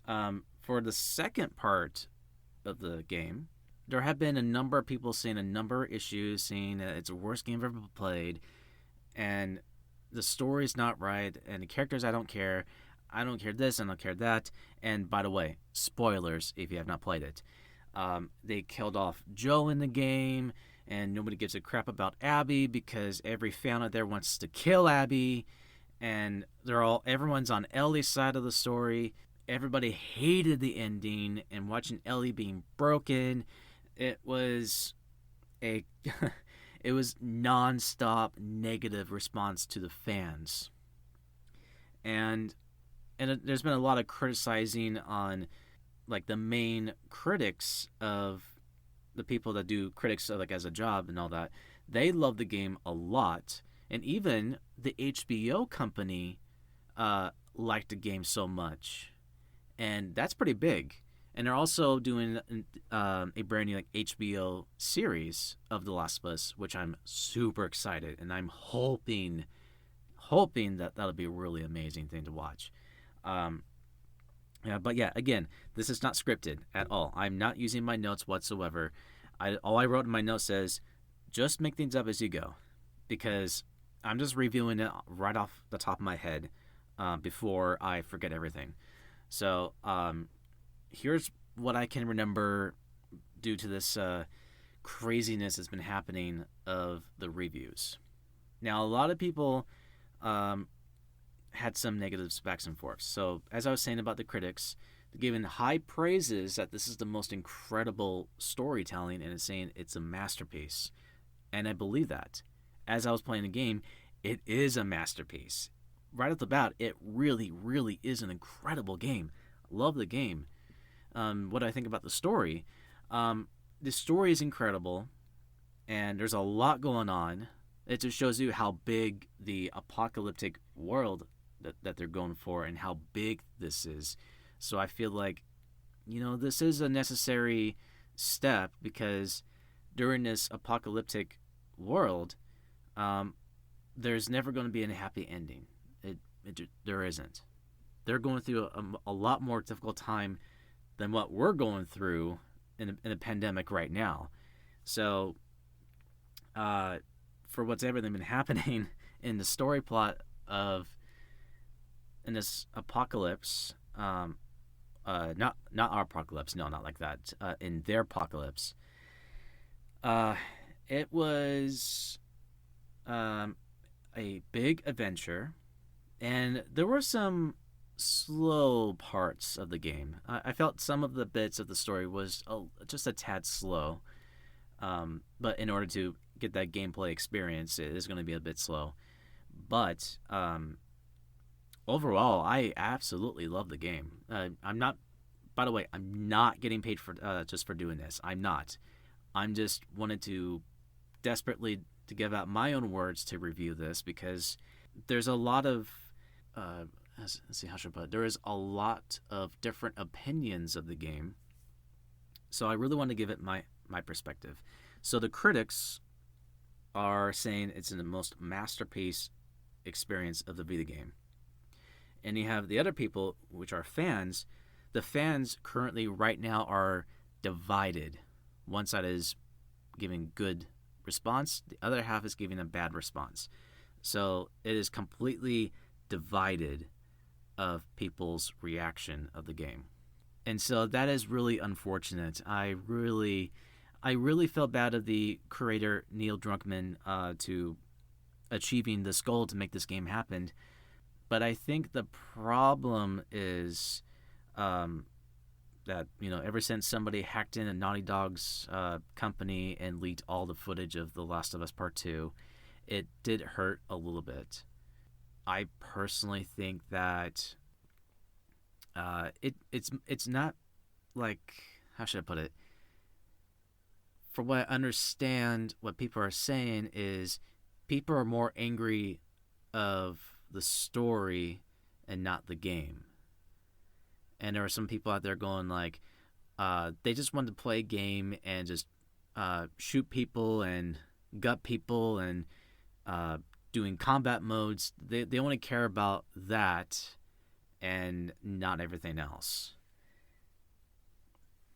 For the second part of the game, there have been a number of people saying a number of issues, saying that it's the worst game I've ever played, and the story's not right, and the characters I don't care. I don't care this, I don't care that. And by the way, spoilers if you have not played it. They killed off Joe in the game, and nobody gives a crap about Abby because every fan out there wants to kill Abby, and everyone's on Ellie's side of the story. Everybody hated the ending, and watching Ellie being broken, it was a it was nonstop negative response to the fans, and there's been a lot of criticizing on like the main critics of the people that do critics like as a job and all that. They love the game a lot, and even the HBO company liked the game so much, and that's pretty big. And they're also doing a brand new like HBO series of The Last of Us, which I'm super excited, and I'm hoping that that'll be a really amazing thing to watch. But yeah, again, this is not scripted at all. I'm not using my notes whatsoever. All I wrote in my notes says, just make things up as you go, because I'm just reviewing it right off the top of my head before I forget everything. So here's what I can remember due to this craziness that's been happening of the reviews. Now, a lot of people had some negatives backs and forths. So, as I was saying about the critics, they're giving high praises that this is the most incredible storytelling, and it's saying it's a masterpiece. And I believe that. As I was playing the game, it is a masterpiece. Right off the bat, it really, really is an incredible game. Love the game. What do I think about the story? The story is incredible, and there's a lot going on. It just shows you how big the apocalyptic world that they're going for and how big this is. So I feel like, this is a necessary step, because during this apocalyptic world, there's never going to be a happy ending. There isn't. They're going through a lot more difficult time than what we're going through in a pandemic right now. So, for what's everything been happening in the story plot in this apocalypse, not our apocalypse, no, not like that. In their apocalypse, it was a big adventure, and there were some slow parts of the game. I felt some of the bits of the story was just a tad slow, but in order to get that gameplay experience, it is going to be a bit slow. But overall, I absolutely love the game. By the way, I'm not getting paid for just for doing this. I'm not. I'm just wanted to desperately to give out my own words to review this, because there's a lot of let's see, how should I put it? There is a lot of different opinions of the game, so I really want to give it my perspective. So the critics are saying it's the most masterpiece experience of the video game, and you have the other people, which are fans. The fans currently right now are divided. One side is giving good response, the other half is giving a bad response. So it is completely divided of people's reaction of the game. And so that is really unfortunate. I really felt bad of the creator Neil Druckmann to achieving this goal to make this game happen. But I think the problem is that, ever since somebody hacked in a Naughty Dog's company and leaked all the footage of The Last of Us Part 2, it did hurt a little bit. I personally think that it's not like, how should I put it? from what I understand, what people are saying is people are more angry of the story and not the game. And there are some people out there going like, they just want to play a game and just shoot people and gut people and doing combat modes. They only care about that and not everything else.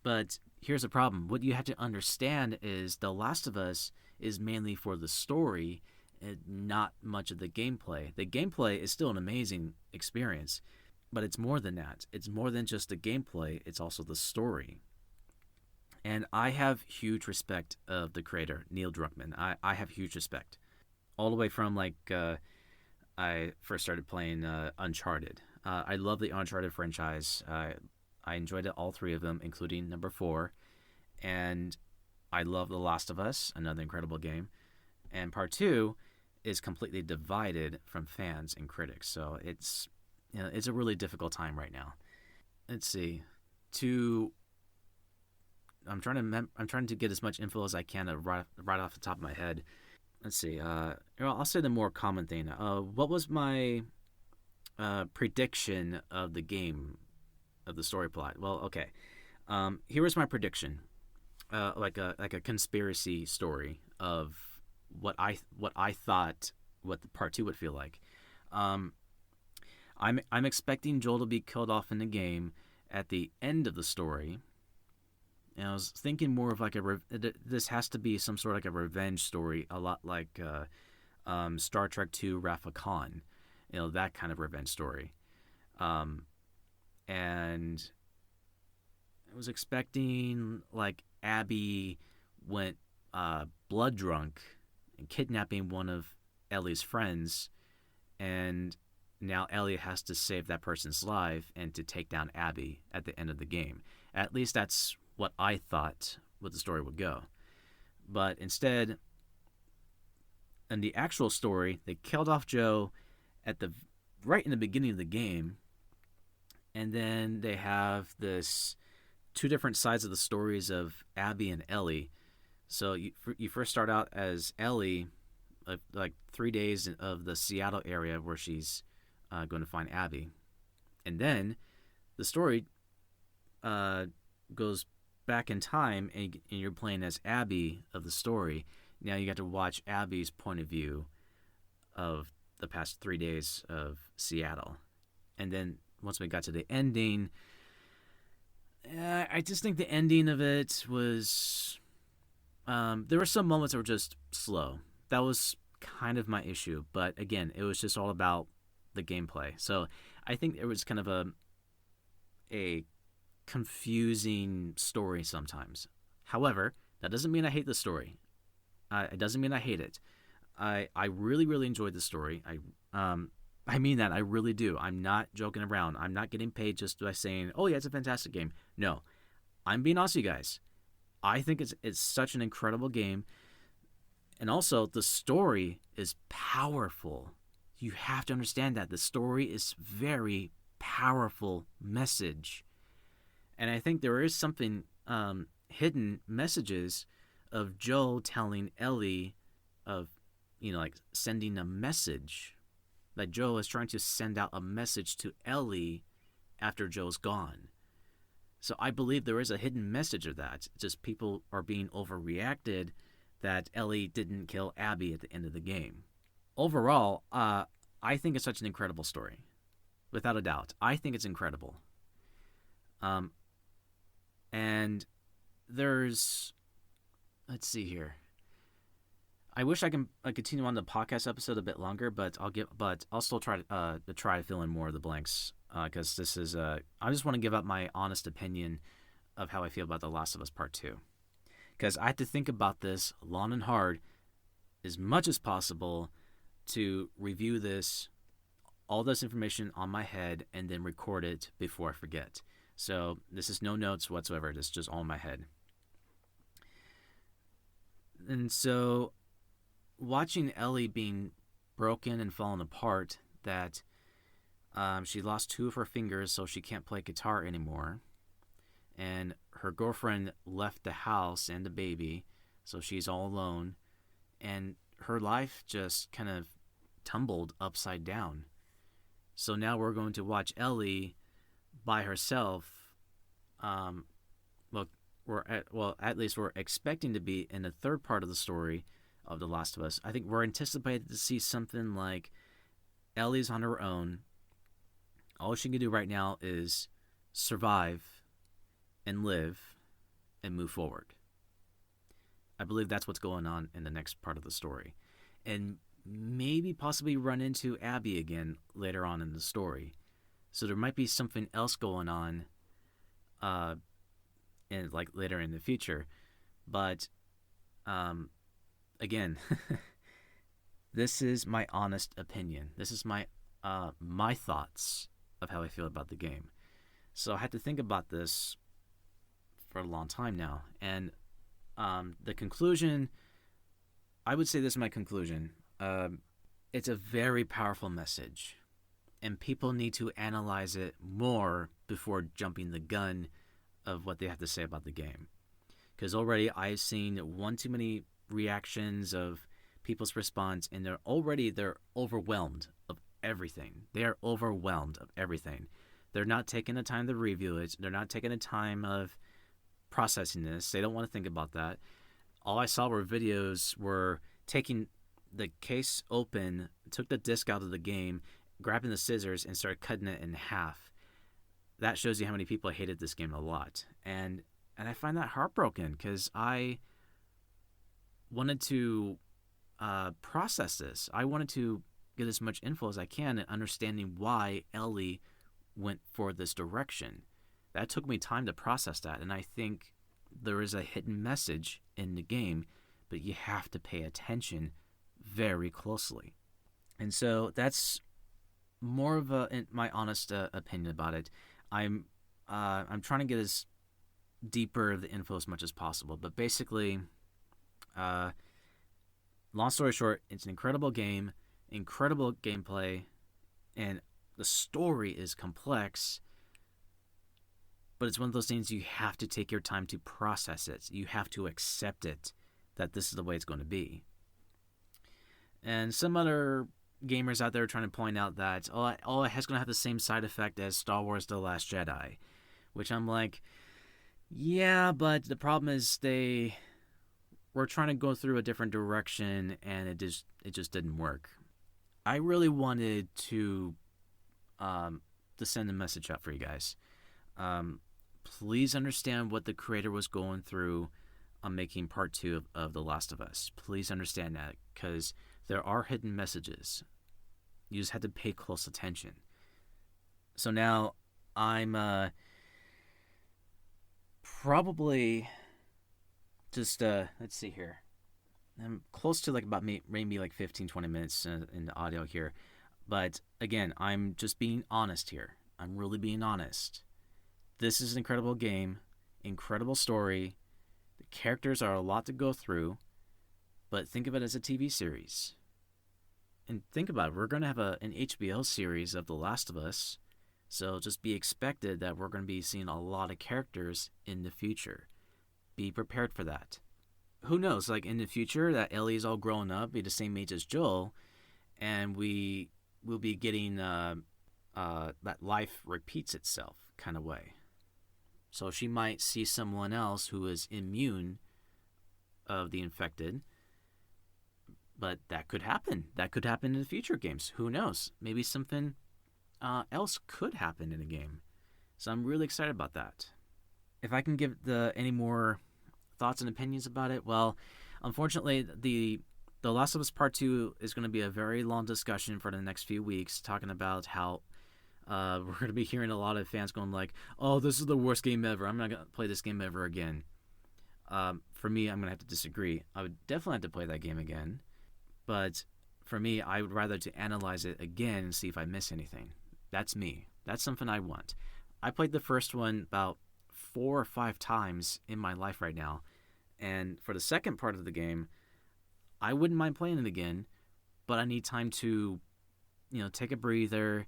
But here's the problem. What you have to understand is The Last of Us is mainly for the story and not much of the gameplay. The gameplay is still an amazing experience, but it's more than that. It's more than just the gameplay, it's also the story. And I have huge respect of the creator, Neil Druckmann. I have huge respect. All the way from I first started playing Uncharted. I love the Uncharted franchise. I enjoyed it, all three of them, including number 4. And I love The Last of Us, another incredible game. And part 2 is completely divided from fans and critics. So it's a really difficult time right now. Let's see. I'm trying to get as much info as I can right off the top of my head. Let's see. I'll say the more common thing. What was my prediction of the game, of the story plot? Well, okay. Here was my prediction, like a conspiracy story of what I thought what the part 2 would feel like. I'm expecting Joel to be killed off in the game at the end of the story. And I was thinking more of like this has to be some sort of like a revenge story, a lot like Star Trek II Wrath of Khan, that kind of revenge story. And I was expecting like Abby went blood drunk and kidnapping one of Ellie's friends, and now Ellie has to save that person's life and to take down Abby at the end of the game. At least that's what I thought what the story would go. But instead, in the actual story, they killed off Joe right in the beginning of the game, and then they have this 2 different sides of the stories of Abby and Ellie. So you first start out as Ellie, like 3 days of the Seattle area where she's going to find Abby, and then the story goes back in time, and you're playing as Abby of the story. Now you got to watch Abby's point of view of the past 3 days of Seattle. And then once we got to the ending, I just think the ending of it was... there were some moments that were just slow. That was kind of my issue. But again, it was just all about the gameplay. So I think it was kind of a confusing story sometimes. However, that doesn't mean I hate the story. It doesn't mean I hate it. I really, really enjoyed the story. I mean that. I really do. I'm not joking around. I'm not getting paid just by saying, oh yeah, it's a fantastic game. No. I'm being honest with you guys. I think it's such an incredible game. And also, the story is powerful. You have to understand that. The story is very powerful message. And I think there is something hidden messages of Joel telling Ellie of, like sending a message. That Joel is trying to send out a message to Ellie after Joel's gone. So I believe there is a hidden message of that. Just people are being overreacted that Ellie didn't kill Abby at the end of the game. Overall, I think it's such an incredible story. Without a doubt. I think it's incredible. And there's... Let's see here. I wish I can continue on the podcast episode a bit longer, but I'll still try to fill in more of the blanks because this is I just want to give up my honest opinion of how I feel about The Last of Us Part 2, because I had to think about this long and hard as much as possible to review all this information on my head and then record it before I forget. So this is no notes whatsoever. It's just all in my head. And so watching Ellie being broken and falling apart, that she lost 2 of her fingers so she can't play guitar anymore, and her girlfriend left the house and the baby So she's all alone, and her life just kind of tumbled upside down. So now we're going to watch Ellie by herself. Um, well, at least we're expecting to be in the third part of the story of The Last of Us. I think we're anticipated to see something like Ellie's on her own. All she can do right now is survive and live and move forward. I believe that's what's going on in the next part of the story. And maybe possibly run into Abby again later on in the story. So there might be something else going on in like later in the future. But again, this is my honest opinion. This is my thoughts of how I feel about the game. So I had to think about this for a long time now. And the conclusion, I would say this is my conclusion. It's a very powerful message, and people need to analyze it more before jumping the gun of what they have to say about the game. Because already I've seen one too many reactions of people's response, and they're overwhelmed of everything. They are overwhelmed of everything. They're not taking the time to review it. They're not taking the time of processing this. They don't want to think about that. All I saw were videos were taking the case open, took the disc out of the game, grabbing the scissors, and started cutting it in half. That shows you how many people hated this game a lot. And I find that heartbroken because I wanted to process this. I wanted to get as much info as I can and understanding why Ellie went for this direction. That took me time to process that, and I think there is a hidden message in the game, but you have to pay attention very closely. And so that's more of my honest opinion about it. I'm trying to get as deeper of the info as much as possible, but basically, long story short, it's an incredible game, incredible gameplay, and the story is complex. But it's one of those things you have to take your time to process it. You have to accept it, that this is the way it's going to be. And some other gamers out there are trying to point out that, it's going to have the same side effect as Star Wars The Last Jedi. Which I'm like, yeah, but the problem is we're trying to go through a different direction, and it just didn't work. I really wanted to send a message out for you guys. Please understand what the creator was going through on making part 2 of The Last of Us. Please understand that, because there are hidden messages. You just have to pay close attention. So now I'm probably just, let's see here. I'm close to like about maybe like 15-20 minutes in the audio here. But again, I'm just being honest here. I'm really being honest. This is an incredible game, incredible story. The characters are a lot to go through, but think of it as a TV series. And think about it, we're going to have an HBO series of The Last of Us, so just be expected that we're going to be seeing a lot of characters in the future. Be prepared for that. Who knows, like in the future, that Ellie's all grown up, be the same age as Joel, and we will be getting that life repeats itself kind of way. So she might see someone else who is immune of the infected, but that could happen. That could happen in the future games. Who knows? Maybe something else could happen in a game. So I'm really excited about that. If I can give any more thoughts and opinions about it, well, unfortunately, the Last of Us Part 2 is going to be a very long discussion for the next few weeks, talking about how we're going to be hearing a lot of fans going like, oh, this is the worst game ever. I'm not going to play this game ever again. For me, I'm going to have to disagree. I would definitely have to play that game again. But for me, I would rather to analyze it again and see if I miss anything. That's me. That's something I want. I played the first one about 4 or 5 times in my life right now. And for the second part of the game, I wouldn't mind playing it again, but I need time to, take a breather,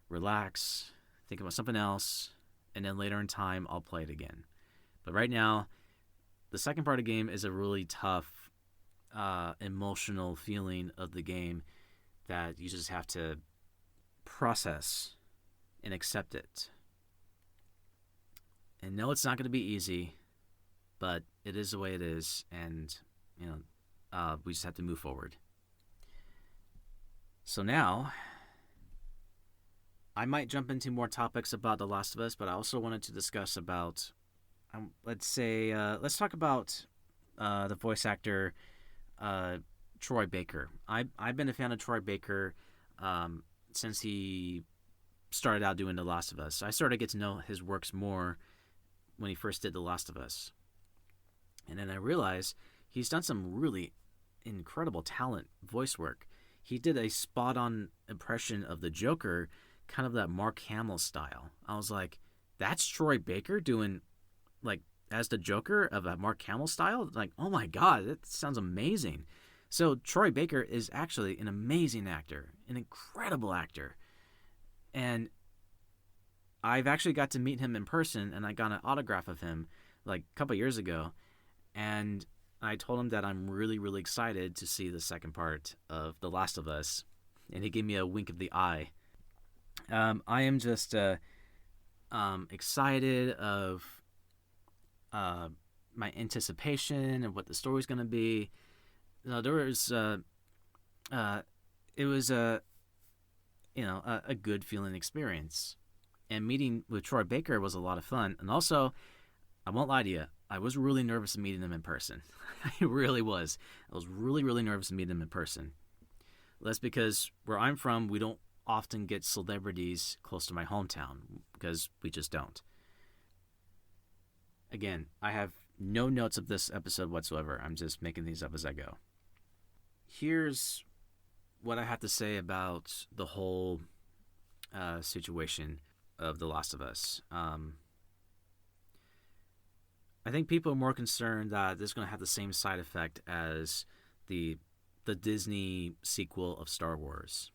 relax, think about something else, and then later in time, I'll play it again. But right now, the second part of the game is a really tough emotional feeling of the game that you just have to process and accept it. And no, it's not going to be easy, but it is the way it is, and we just have to move forward. So now, I might jump into more topics about The Last of Us, but I also wanted to discuss about, let's talk about the voice actor Troy Baker. I've been a fan of Troy Baker since he started out doing The Last of Us. I started to get to know his works more when he first did The Last of Us. And then I realized he's done some really incredible talent voice work. He did a spot-on impression of the Joker, kind of that Mark Hamill style. I was like, that's Troy Baker doing, like, as the Joker of a Mark Hamill style? Like, oh my God, that sounds amazing. So Troy Baker is actually an amazing actor, an incredible actor. And I've actually got to meet him in person, and I got an autograph of him like a couple years ago. And I told him that I'm really, really excited to see the second part of The Last of Us. And he gave me a wink of the eye. I am just excited of my anticipation of what the story's going to be. It was a good feeling experience. And meeting with Troy Baker was a lot of fun. And also, I won't lie to you, I was really nervous meeting him in person. I really was. I was really, really nervous meeting him in person. That's because where I'm from, we don't often get celebrities close to my hometown because we just don't. Again, I have no notes of this episode whatsoever. I'm just making these up as I go. Here's what I have to say about the whole situation of The Last of Us. I think people are more concerned that this is going to have the same side effect as the Disney sequel of Star Wars.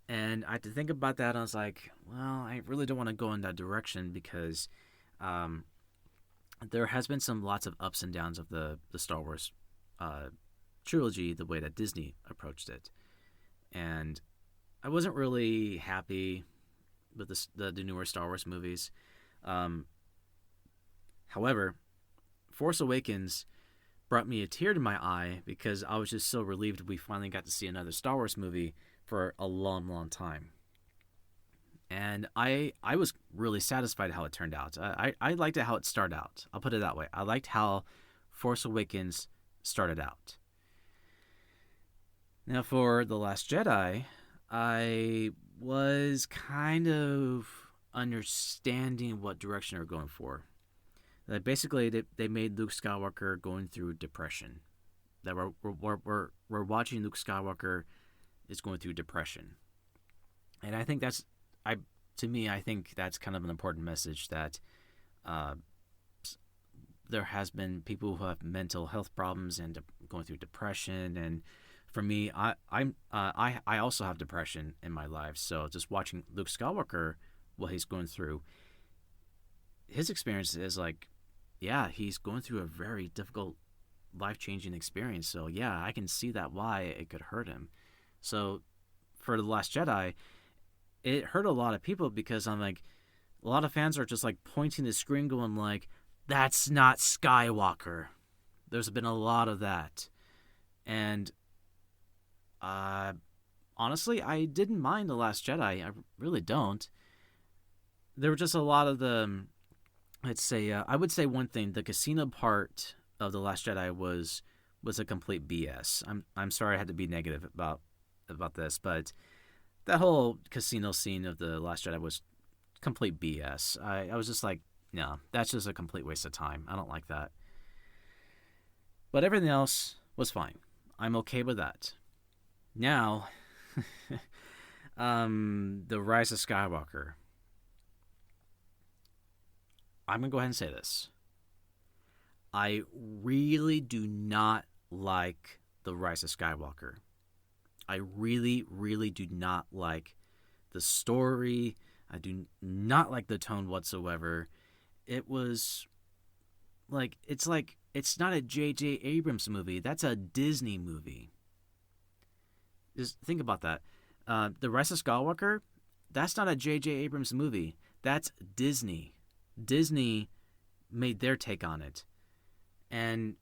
And I had to think about that, and I was like, well, I really don't want to go in that direction because there has been lots of ups and downs of the Star Wars trilogy, the way that Disney approached it. And I wasn't really happy with the newer Star Wars movies. However, Force Awakens brought me a tear to my eye because I was just so relieved we finally got to see another Star Wars movie for a long, long time. And I was really satisfied how it turned out. I liked it how it started out. I'll put it that way. I liked how Force Awakens started out. Now for The Last Jedi, I was kind of understanding what direction they were going for. Basically, they made Luke Skywalker going through depression. That we're watching Luke Skywalker is going through depression, and I think I think that's kind of an important message that there has been people who have mental health problems and going through depression, and for me, I also have depression in my life. So just watching Luke Skywalker, what he's going through, his experience is like, yeah, he's going through a very difficult, life-changing experience. So yeah, I can see that why it could hurt him. So for The Last Jedi, it hurt a lot of people because I'm like, a lot of fans are just like pointing the screen going like, that's not Skywalker. There's been a lot of that. And honestly, I didn't mind The Last Jedi. I really don't. There were just a lot of the, I would say one thing, the casino part of The Last Jedi was a complete BS. I'm sorry I had to be negative about this, but that whole casino scene of The Last Jedi was complete BS. I was just like, no, that's just a complete waste of time. I don't like that. But everything else was fine. I'm okay with that. Now, The Rise of Skywalker. I'm going to go ahead and say this. I really do not like The Rise of Skywalker. I really, really do not like the story. I do not like the tone whatsoever. It was it's not a J.J. Abrams movie. That's a Disney movie. Just think about that. The Rise of Skywalker, that's not a J.J. Abrams movie. That's Disney. Disney made their take on it. And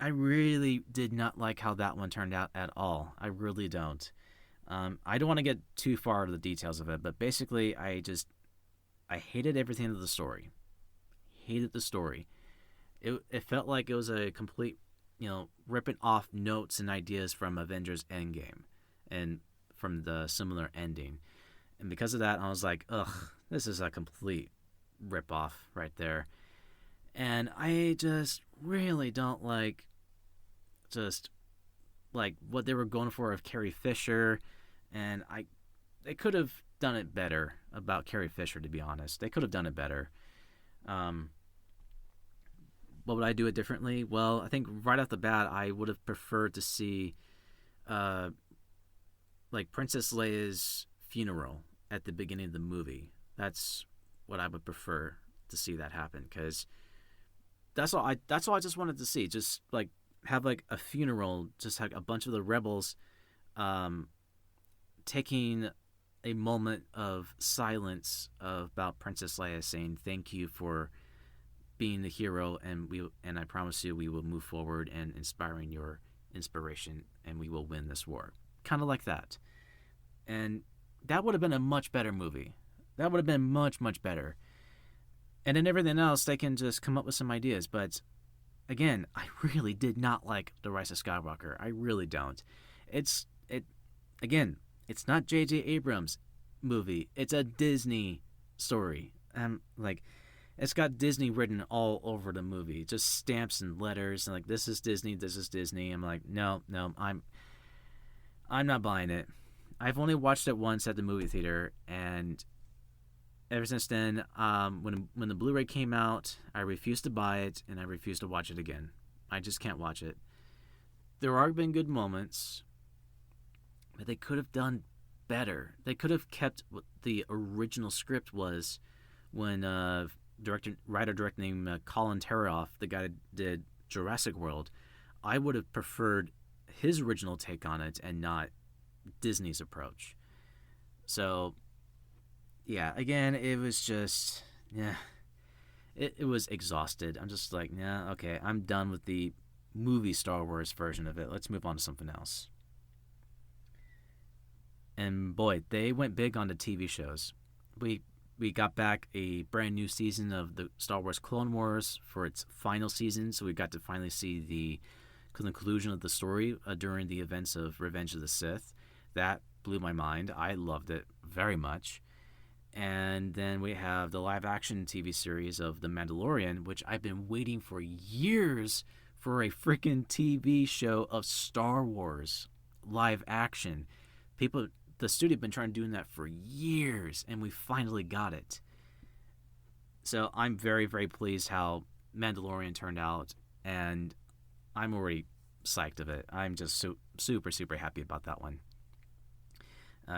I really did not like how that one turned out at all. I really don't. I don't want to get too far into the details of it, but basically I hated everything of the story. Hated the story. It felt like it was a complete, ripping off notes and ideas from Avengers Endgame and from the similar ending. And because of that, I was like, ugh, this is a complete ripoff right there. And I just really don't like what they were going for of Carrie Fisher. And they could have done it better about Carrie Fisher, to be honest. They could have done it better. What would I do it differently? Well, I think right off the bat, I would have preferred to see Princess Leia's funeral at the beginning of the movie. That's what I would prefer to see that happen, because that's all I just wanted to see. Just have a funeral, just like a bunch of the rebels taking a moment of silence about Princess Leia, saying thank you for being the hero, and I promise you we will move forward and inspiring your inspiration, and we will win this war. Kind of like that. And that would have been a much better movie. That would have been much, much better. And then everything else, they can just come up with some ideas. But again, I really did not like The Rise of Skywalker. I really don't. It's not J.J. Abrams' movie. It's a Disney story. It's got Disney written all over the movie, just stamps and letters, and this is Disney, this is Disney. I'm like, no, I'm not buying it. I've only watched it once at the movie theater, and ever since then, when the Blu-ray came out, I refused to buy it, and I refused to watch it again. I just can't watch it. There have been good moments, but they could have done better. They could have kept what the original script was when writer-director named Colin Trevorrow, the guy that did Jurassic World. I would have preferred his original take on it and not Disney's approach. So, yeah, again, it was just, it was exhausted. I'm just like, yeah, okay, I'm done with the movie Star Wars version of it. Let's move on to something else. And boy, they went big on the TV shows. We got back a brand new season of the Star Wars Clone Wars for its final season, so we got to finally see the conclusion of the story during the events of Revenge of the Sith. That blew my mind. I loved it very much. And then we have the live-action TV series of The Mandalorian, which I've been waiting for years for a freaking TV show of Star Wars live-action. The studio have been trying to do that for years, and we finally got it. So I'm very, very pleased how Mandalorian turned out, and I'm already psyched of it. I'm just super, super happy about that one.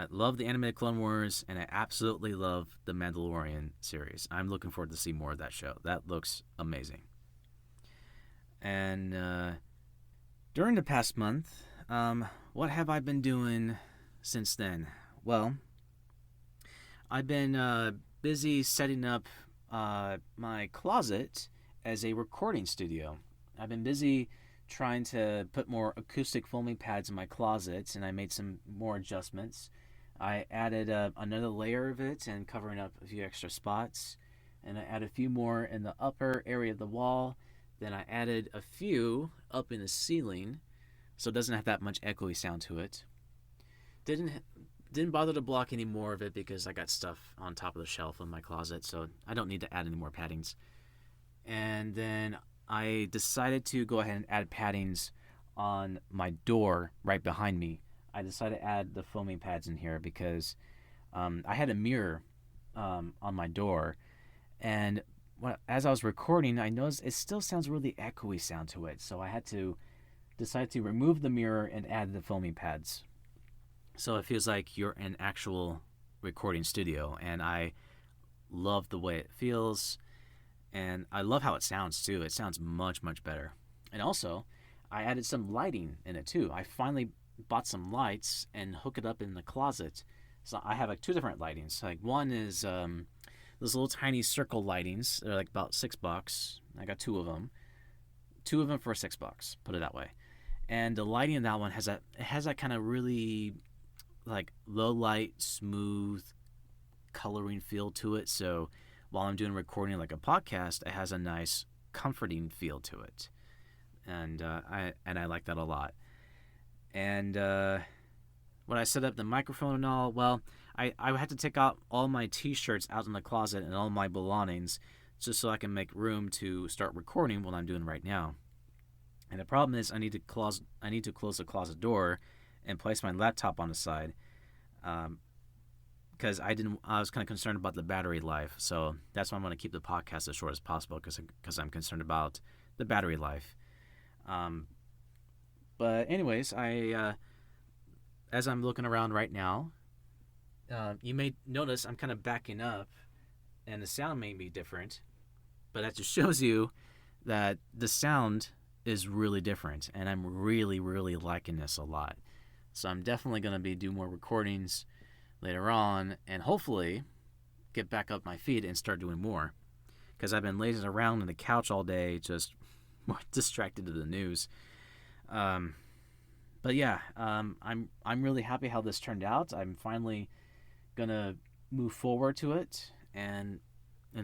Love the animated Clone Wars, and I absolutely love the Mandalorian series. I'm looking forward to see more of that show. That looks amazing. And during the past month, what have I been doing since then? Well, I've been busy setting up my closet as a recording studio. I've been busy trying to put more acoustic foaming pads in my closet, and I made some more adjustments. I added another layer of it and covering up a few extra spots, and I added a few more in the upper area of the wall. Then I added a few up in the ceiling, so it doesn't have that much echoey sound to it. Didn't bother to block any more of it because I got stuff on top of the shelf in my closet, so I don't need to add any more paddings. And then I decided to go ahead and add paddings on my door right behind me. I decided to add the foaming pads in here because I had a mirror on my door, and as I was recording, I noticed it still sounds really echoey sound to it, so I had to decide to remove the mirror and add the foaming pads. So it feels like you're in an actual recording studio, and I love the way it feels. And I love how it sounds too. It sounds much, much better. And also, I added some lighting in it too. I finally bought some lights and hook it up in the closet. So I have like two different lightings. Like one is those little tiny circle lightings. They're like about $6. I got two of them. Two of them for $6. Put it that way. And the lighting in that one has that kind of really like low light, smooth coloring feel to it. So while I'm doing recording like a podcast, it has a nice comforting feel to it, and I like that a lot. And when I set up the microphone and all, well, I had to take out all my T-shirts out in the closet and all my belongings just so I can make room to start recording what I'm doing right now. And the problem is I need to close the closet door and place my laptop on the side. Because I was kind of concerned about the battery life, so that's why I'm going to keep the podcast as short as possible because I'm concerned about the battery life. But anyways, as I'm looking around right now, you may notice I'm kind of backing up, and the sound may be different, but that just shows you that the sound is really different, and I'm really, really liking this a lot. So I'm definitely going to be doing more recordings later on, and hopefully get back up my feet and start doing more, because I've been lazing around on the couch all day, just more distracted to the news. But yeah, I'm really happy how this turned out. I'm finally gonna move forward to it and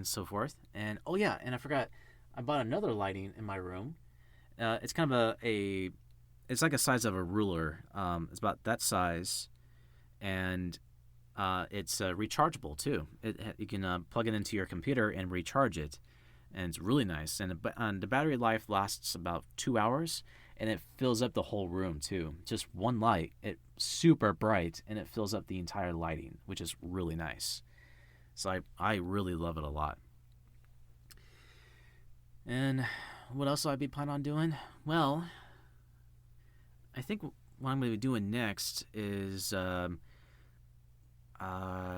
so forth. And oh yeah, and I forgot, I bought another lighting in my room. It's kind of it's like a size of a ruler. It's about that size, and it's rechargeable too. You can plug it into your computer and recharge it, and it's really nice. And the battery life lasts about 2 hours, and it fills up the whole room too. Just one light, it's super bright, and it fills up the entire lighting, which is really nice. So I really love it a lot. And what else will I be planning on doing? Well, I think what I'm going to be doing next is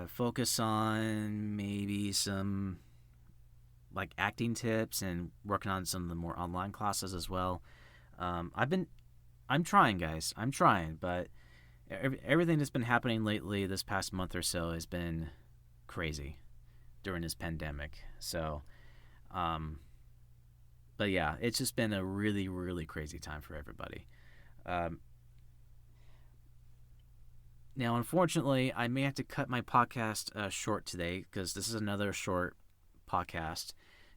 focus on maybe some like acting tips and working on some of the more online classes as well. I'm trying, guys. I'm trying, but everything that's been happening lately, this past month or so, has been crazy during this pandemic. So, but yeah, it's just been a really, really crazy time for everybody. Now, unfortunately, I may have to cut my podcast short today, because this is another short podcast,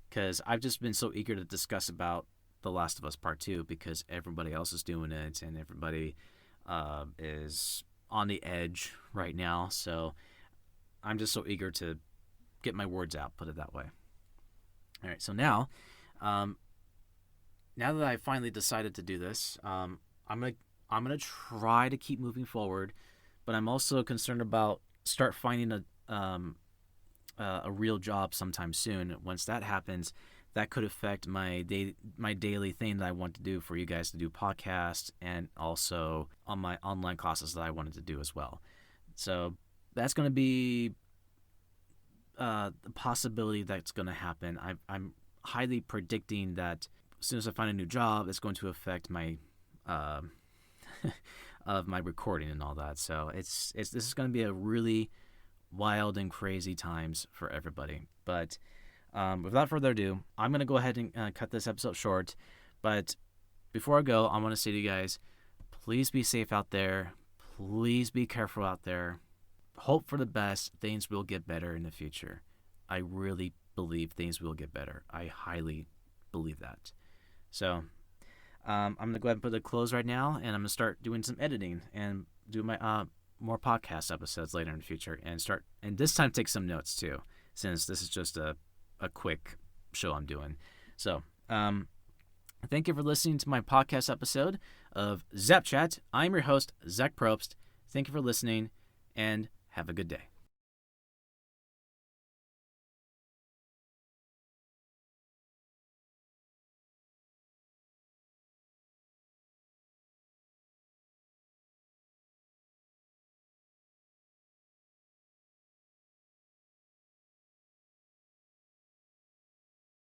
because I've just been so eager to discuss about The Last of Us Part 2, because everybody else is doing it, and everybody is on the edge right now. So I'm just so eager to get my words out, put it that way. All right, so now that I finally decided to do this, I'm gonna try to keep moving forward, but I'm also concerned about start finding a real job sometime soon. Once that happens, that could affect my daily thing that I want to do for you guys to do podcasts, and also on my online classes that I wanted to do as well. So that's going to be the possibility that's going to happen. I'm highly predicting that as soon as I find a new job, it's going to affect my of my recording and all that. So this is going to be a really wild and crazy times for everybody. But without further ado, I'm going to go ahead and cut this episode short. But before I go, I want to say to you guys, please be safe out there. Please be careful out there. Hope for the best. Things will get better in the future. I really believe things will get better. I highly believe that. So I'm going to go ahead and put a close right now, and I'm going to start doing some editing and do my more podcast episodes later in the future, and this time take some notes too, since this is just a quick show I'm doing. So thank you for listening to my podcast episode of Zap Chat. I'm your host, Zach Probst. Thank you for listening, and have a good day.